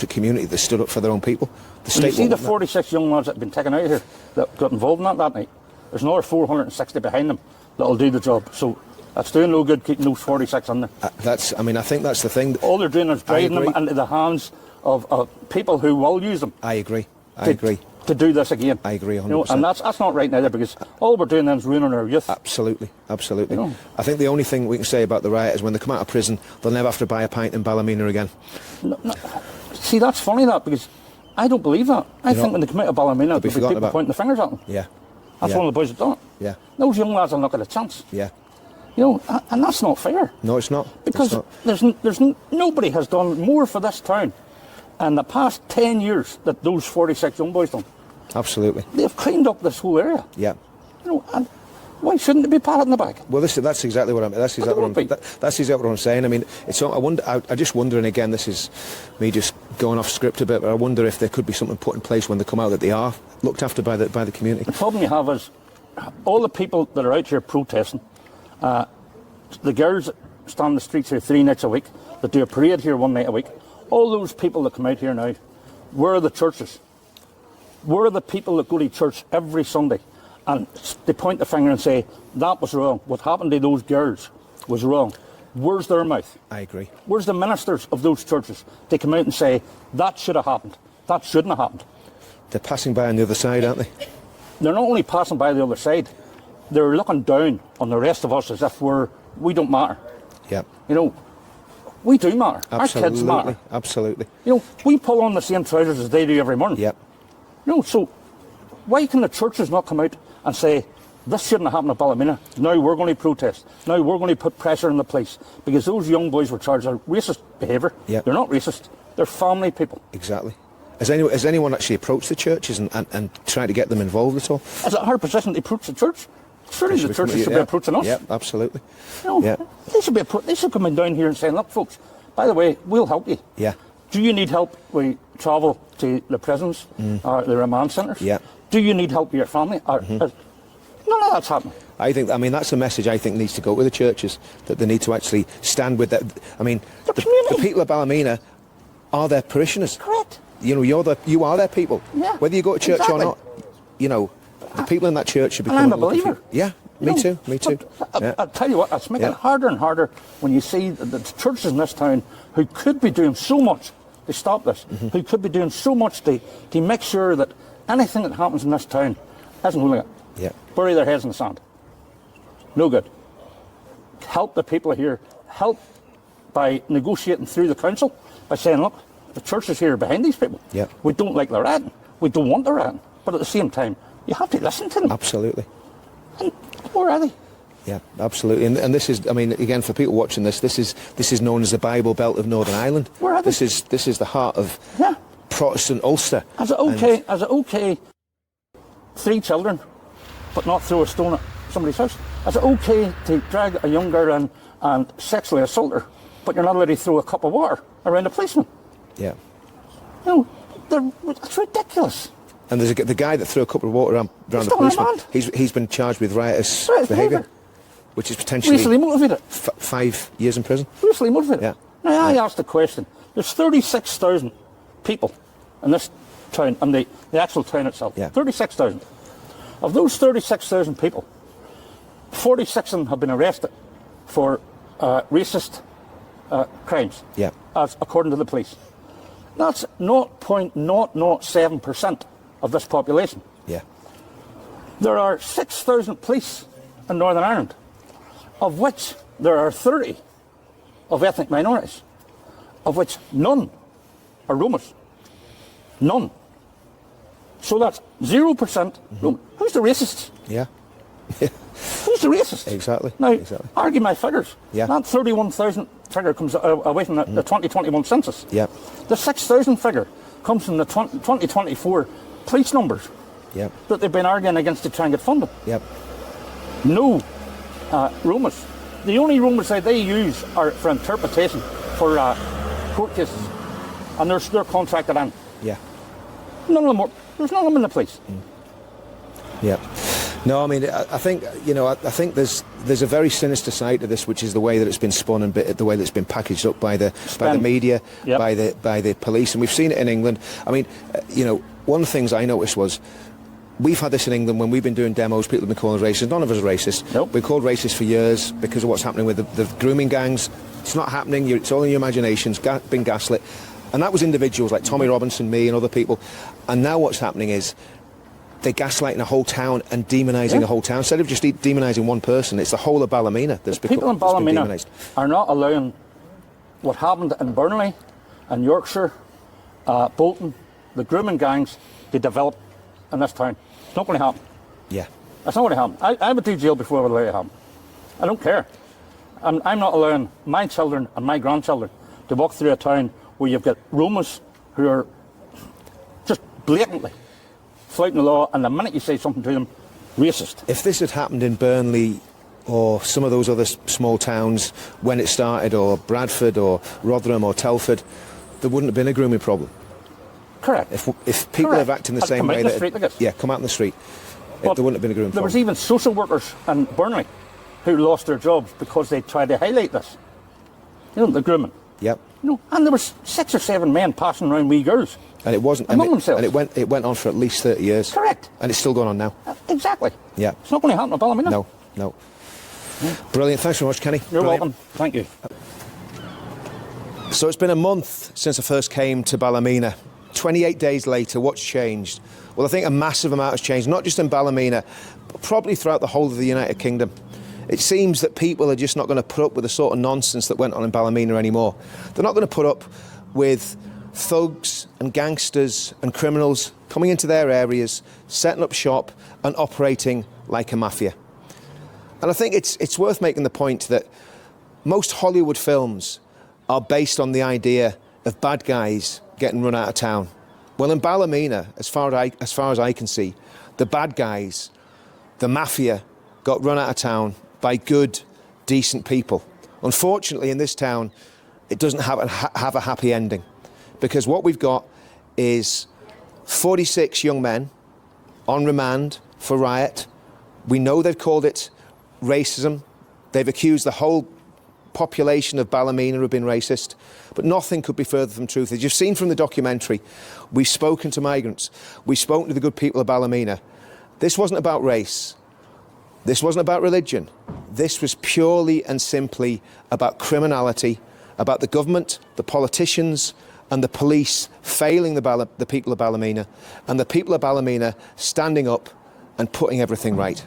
community that stood up for their own people. The state you see the 46 young lads that have been taken out here that got involved in that night. There's another 460 behind them that'll do the job. So that's doing no good keeping those 46 in there. I think that's the thing. All they're doing is driving them into the hands of people who will use them. I agree. I agree. To do this again. I agree 100%. You know, and that's not right neither, because all we're doing then is ruining our youth. Absolutely. Absolutely. You know? I think the only thing we can say about the riot is when they come out of prison, they'll never have to buy a pint in Ballymena again. No. See, that's funny, that, because I don't believe that. I think when they come out of Ballymena, there'll be people pointing the fingers at them. Yeah. That's one of the boys that done it. Yeah. Those young lads will not get a chance. Yeah. You know, and that's not fair. No, it's not. Because there's nobody has done more for this town in the past 10 years that those 46 young boys done. Absolutely. They've cleaned up this whole area. Yeah. You know, and why shouldn't it be patted on the back? Well, that's exactly what I'm. That's exactly what I'm saying. I mean, I just wonder, and again, this is me just going off script a bit, but I wonder if there could be something put in place when they come out that they are looked after by the community. The problem you have is all the people that are out here protesting. The girls that stand in the streets here 3 nights a week, that do a parade here 1 night a week. All those people that come out here now, where are the churches? Where are the people that go to church every Sunday and they point the finger and say, that was wrong, what happened to those girls was wrong? Where's their mouth? I agree. Where's the ministers of those churches? They come out and say, that should have happened, that shouldn't have happened. They're passing by on the other side, aren't they? They're not only passing by the other side, they're looking down on the rest of us as if we don't matter. Yeah. You know, we do matter. Absolutely. Our kids matter. Absolutely. You know, we pull on the same trousers as they do every morning. Yep. You know, so why can the churches not come out and say, this shouldn't have happened at Ballymena. Now we're going to protest. Now we're going to put pressure on the police. Because those young boys were charged with racist behaviour. Yep. They're not racist. They're family people. Exactly. Has anyone actually approached the churches and tried to get them involved at all? Is it our position to approach the church? Surely the churches should be approaching us. Yeah, absolutely. You know, they should come in down here and say, look, folks, by the way, we'll help you. Yeah. Do you need help with travel to the prisons or the remand centres? Yeah. Do you need help with your family? None of that's happening. I mean, that's a message I think needs to go to the churches, that they need to actually stand with that. I mean, the people of Ballymena are their parishioners. Correct. You know, you are their people. Yeah. Whether you go to church or not, you know, the people in that church should be. I'm a believer. Yeah, me too. I'll tell you what, it's making it harder and harder when you see the churches in this town who could be doing so much to stop this, who could be doing so much to make sure that anything that happens in this town isn't holding it. Yeah. Bury their heads in the sand. No good. Help the people here. Help by negotiating through the council, by saying, look, the church is here behind these people. Yeah. We don't like the rioting. We don't want the rioting. But at the same time, you have to listen to them. Absolutely. And where are they? Yeah, absolutely. And this is, I mean, again, for people watching this is known as the Bible Belt of Northern Ireland. Where are they? This is the heart of Protestant Ulster. Is it okay 3 children, but not throw a stone at somebody's house? Is it okay to drag a young girl in and sexually assault her, but you're not allowed to throw a cup of water around a policeman? Yeah. You know, it's ridiculous. And there's the guy that threw a cup of water around the policeman. He's been charged with riotous behaviour, which is potentially racially motivated. 5 years in prison. Racially motivated. Yeah. Now I asked the question. There's 36,000 people in this town, and the actual town itself. Yeah. 36,000. Of those 36,000 people, 46 of them have been arrested for racist crimes. Yeah. As according to the police. That's 0.007% of this population. Yeah. There are 6,000 police in Northern Ireland, of which there are 30 of ethnic minorities, of which none are Romas. None. So that's 0%. Who's the racist? Yeah. Who's the racist? Exactly. Now, argue my figures. Yeah. That 31,000 figure comes away from the 2021 census. Yeah. The 6,000 figure comes from the 2024 police numbers. Yeah. That they've been arguing against to try and get funded. Yep. No Romas. The only Romas that they use are for interpretation for court cases, and they're contracted in. Yeah. None of them. There's none of them in the police. Yeah. No, I mean, I think, you know, I think there's a very sinister side to this, which is the way that it's been spun and the way that it's been packaged up by the media, Yep. by the police, and we've seen it in England. I mean, you know, one of the things I noticed was we've had this in England when we've been doing demos. People have been calling us racist. None of us are racist. Nope. We're called racist for years because of what's happening with the grooming gangs. It's not happening. It's all in your imaginations. Been gaslit, and that was individuals like Tommy Robinson, me, and other people. And now what's happening is they're gaslighting a whole town and demonising a whole town. Instead of just demonising one person, it's the whole of Ballymena that's become people in Ballymena demonised. are not allowing what happened in Burnley and Yorkshire, Bolton, the grooming gangs to develop in this town. It's not going to happen. Yeah. It's not going to happen. I would do jail before I would allow it to happen. I don't care. I'm not allowing my children and my grandchildren to walk through a town where you've got Romans who are just blatantly flouting the law, and the minute you say something to them, racist. If this had happened in Burnley or some of those other small towns when it started, or Bradford or Rotherham or Telford, there wouldn't have been a grooming problem. Correct. If people have acted in the same way, come out in the street, there wouldn't have been a grooming problem. There was even social workers in Burnley who lost their jobs because they tried to highlight this. You know, the grooming. Yep. You know, and there was 6 or 7 men passing around wee girls. And it wasn't among themselves. And it went on for at least 30 years. Correct. And it's still going on now. Exactly. Yeah. It's not going to happen at Balamina. No. Brilliant. Thanks very much, Kenny. You're welcome. Thank you. So it's been a month since I first came to Balamina. 28 days later, what's changed? Well, I think a massive amount has changed, not just in Balamina, but probably throughout the whole of the United Kingdom. It seems that people are just not going to put up with the sort of nonsense that went on in Ballymena anymore. They're not going to put up with thugs and gangsters and criminals coming into their areas, setting up shop and operating like a mafia. And I think it's worth making the point that most Hollywood films are based on the idea of bad guys getting run out of town. Well, in Ballymena, as far as I can see, the bad guys, the mafia, got run out of town by good, decent people. Unfortunately, in this town, it doesn't have a happy ending, because what we've got is 46 young men on remand for riot. We know they've called it racism. They've accused the whole population of Ballymena of being racist, but nothing could be further from truth. As you've seen from the documentary, we've spoken to migrants, we've spoken to the good people of Ballymena. This wasn't about race. This wasn't about religion. This was purely and simply about criminality, about the government, the politicians and the police failing the people of Ballymena, and the people of Ballymena standing up and putting everything right.